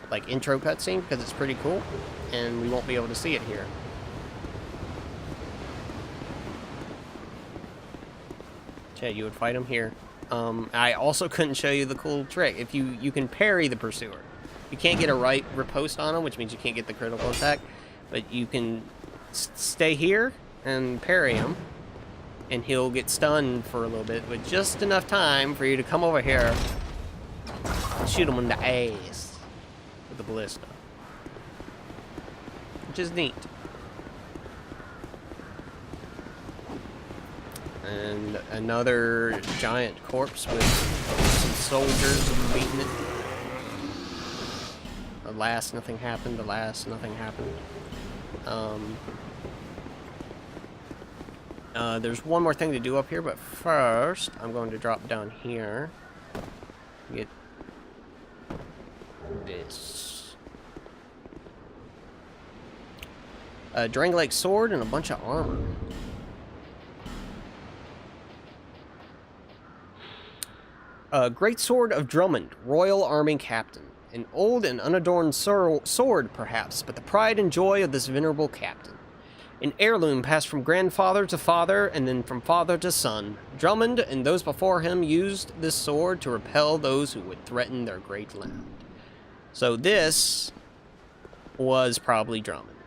like intro cutscene because it's pretty cool, and we won't be able to see it here. Yeah, you would fight him here. I also couldn't show you the cool trick. If you can parry the Pursuer. You can't get a right riposte on him, which means you can't get the critical attack, but you can stay here and parry him, and he'll get stunned for a little bit with just enough time for you to come over here and shoot him in the ass with the ballista, which is neat. And another giant corpse with some soldiers beating it. Alas, nothing happened. Alas, nothing happened. There's one more thing to do up here, but first, I'm going to drop down here. Get this. A Drangleic sword and a bunch of armor. Great Sword of Drummond, Royal Army Captain. An old and unadorned sword, perhaps, but the pride and joy of this venerable captain. An heirloom passed from grandfather to father, and then from father to son. Drummond and those before him used this sword to repel those who would threaten their great land. So this was probably Drummond.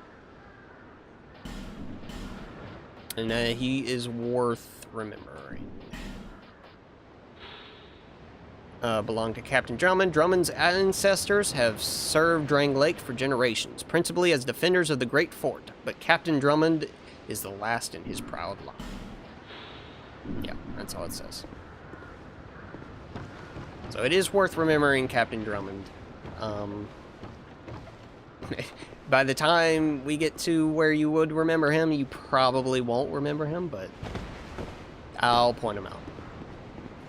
And he is worth remembering. Belonged to Captain Drummond. Drummond's ancestors have served Drangleic for generations, principally as defenders of the great fort, but Captain Drummond is the last in his proud line. Yeah, that's all it says. So it is worth remembering Captain Drummond. By the time we get to where you would remember him, you probably won't remember him, but I'll point him out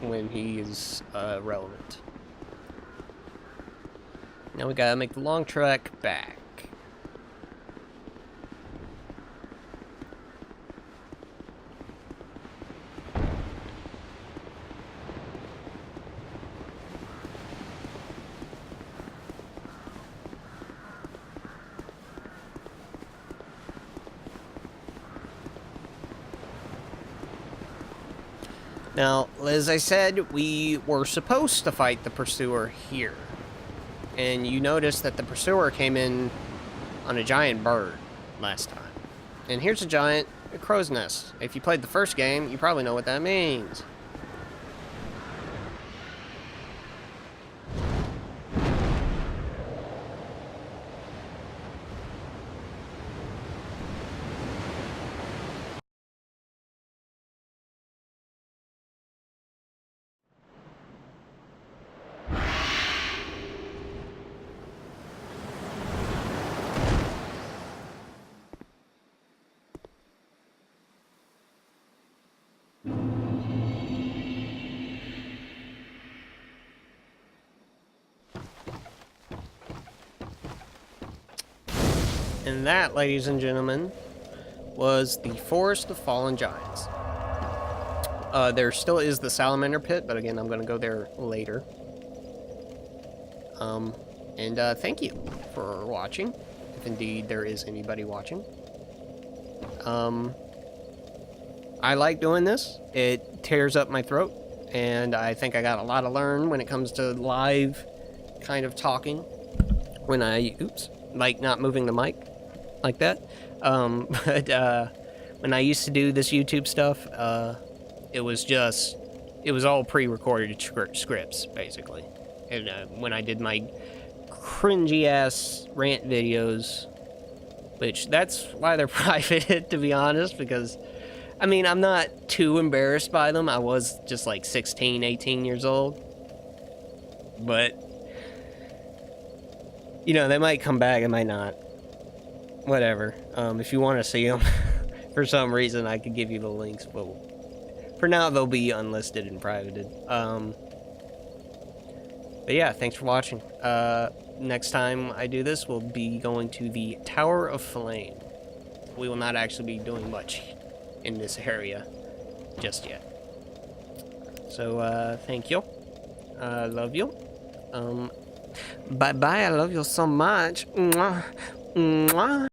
when he is relevant. Now we gotta make the long trek back. Now, as I said, we were supposed to fight the pursuer here. And you notice that the pursuer came in on a giant bird last time. And here's a giant crow's nest. If you played the first game, you probably know what that means. And that, ladies and gentlemen, was the Forest of Fallen Giants. There still is the Salamander Pit, but again, I'm going to go there later. Thank you for watching, if indeed there is anybody watching. I like doing this. It tears up my throat, and I think I got a lot to learn when it comes to live kind of talking. When I, like not moving the mic like that. When I used to do this YouTube stuff, it was all pre-recorded scripts, basically. And when I did my cringy-ass rant videos, which that's why they're private, to be honest, because, I mean, I'm not too embarrassed by them. I was just like 16, 18 years old. But, you know, they might come back, they might not. Whatever. If you want to see them, for some reason, I could give you the links, but for now, they'll be unlisted and privated. But yeah, thanks for watching. Next time I do this, we'll be going to the Tower of Flame. We will not actually be doing much in this area just yet. So, thank you. Love you. Bye-bye. I love you so much. Mwah. Mwah.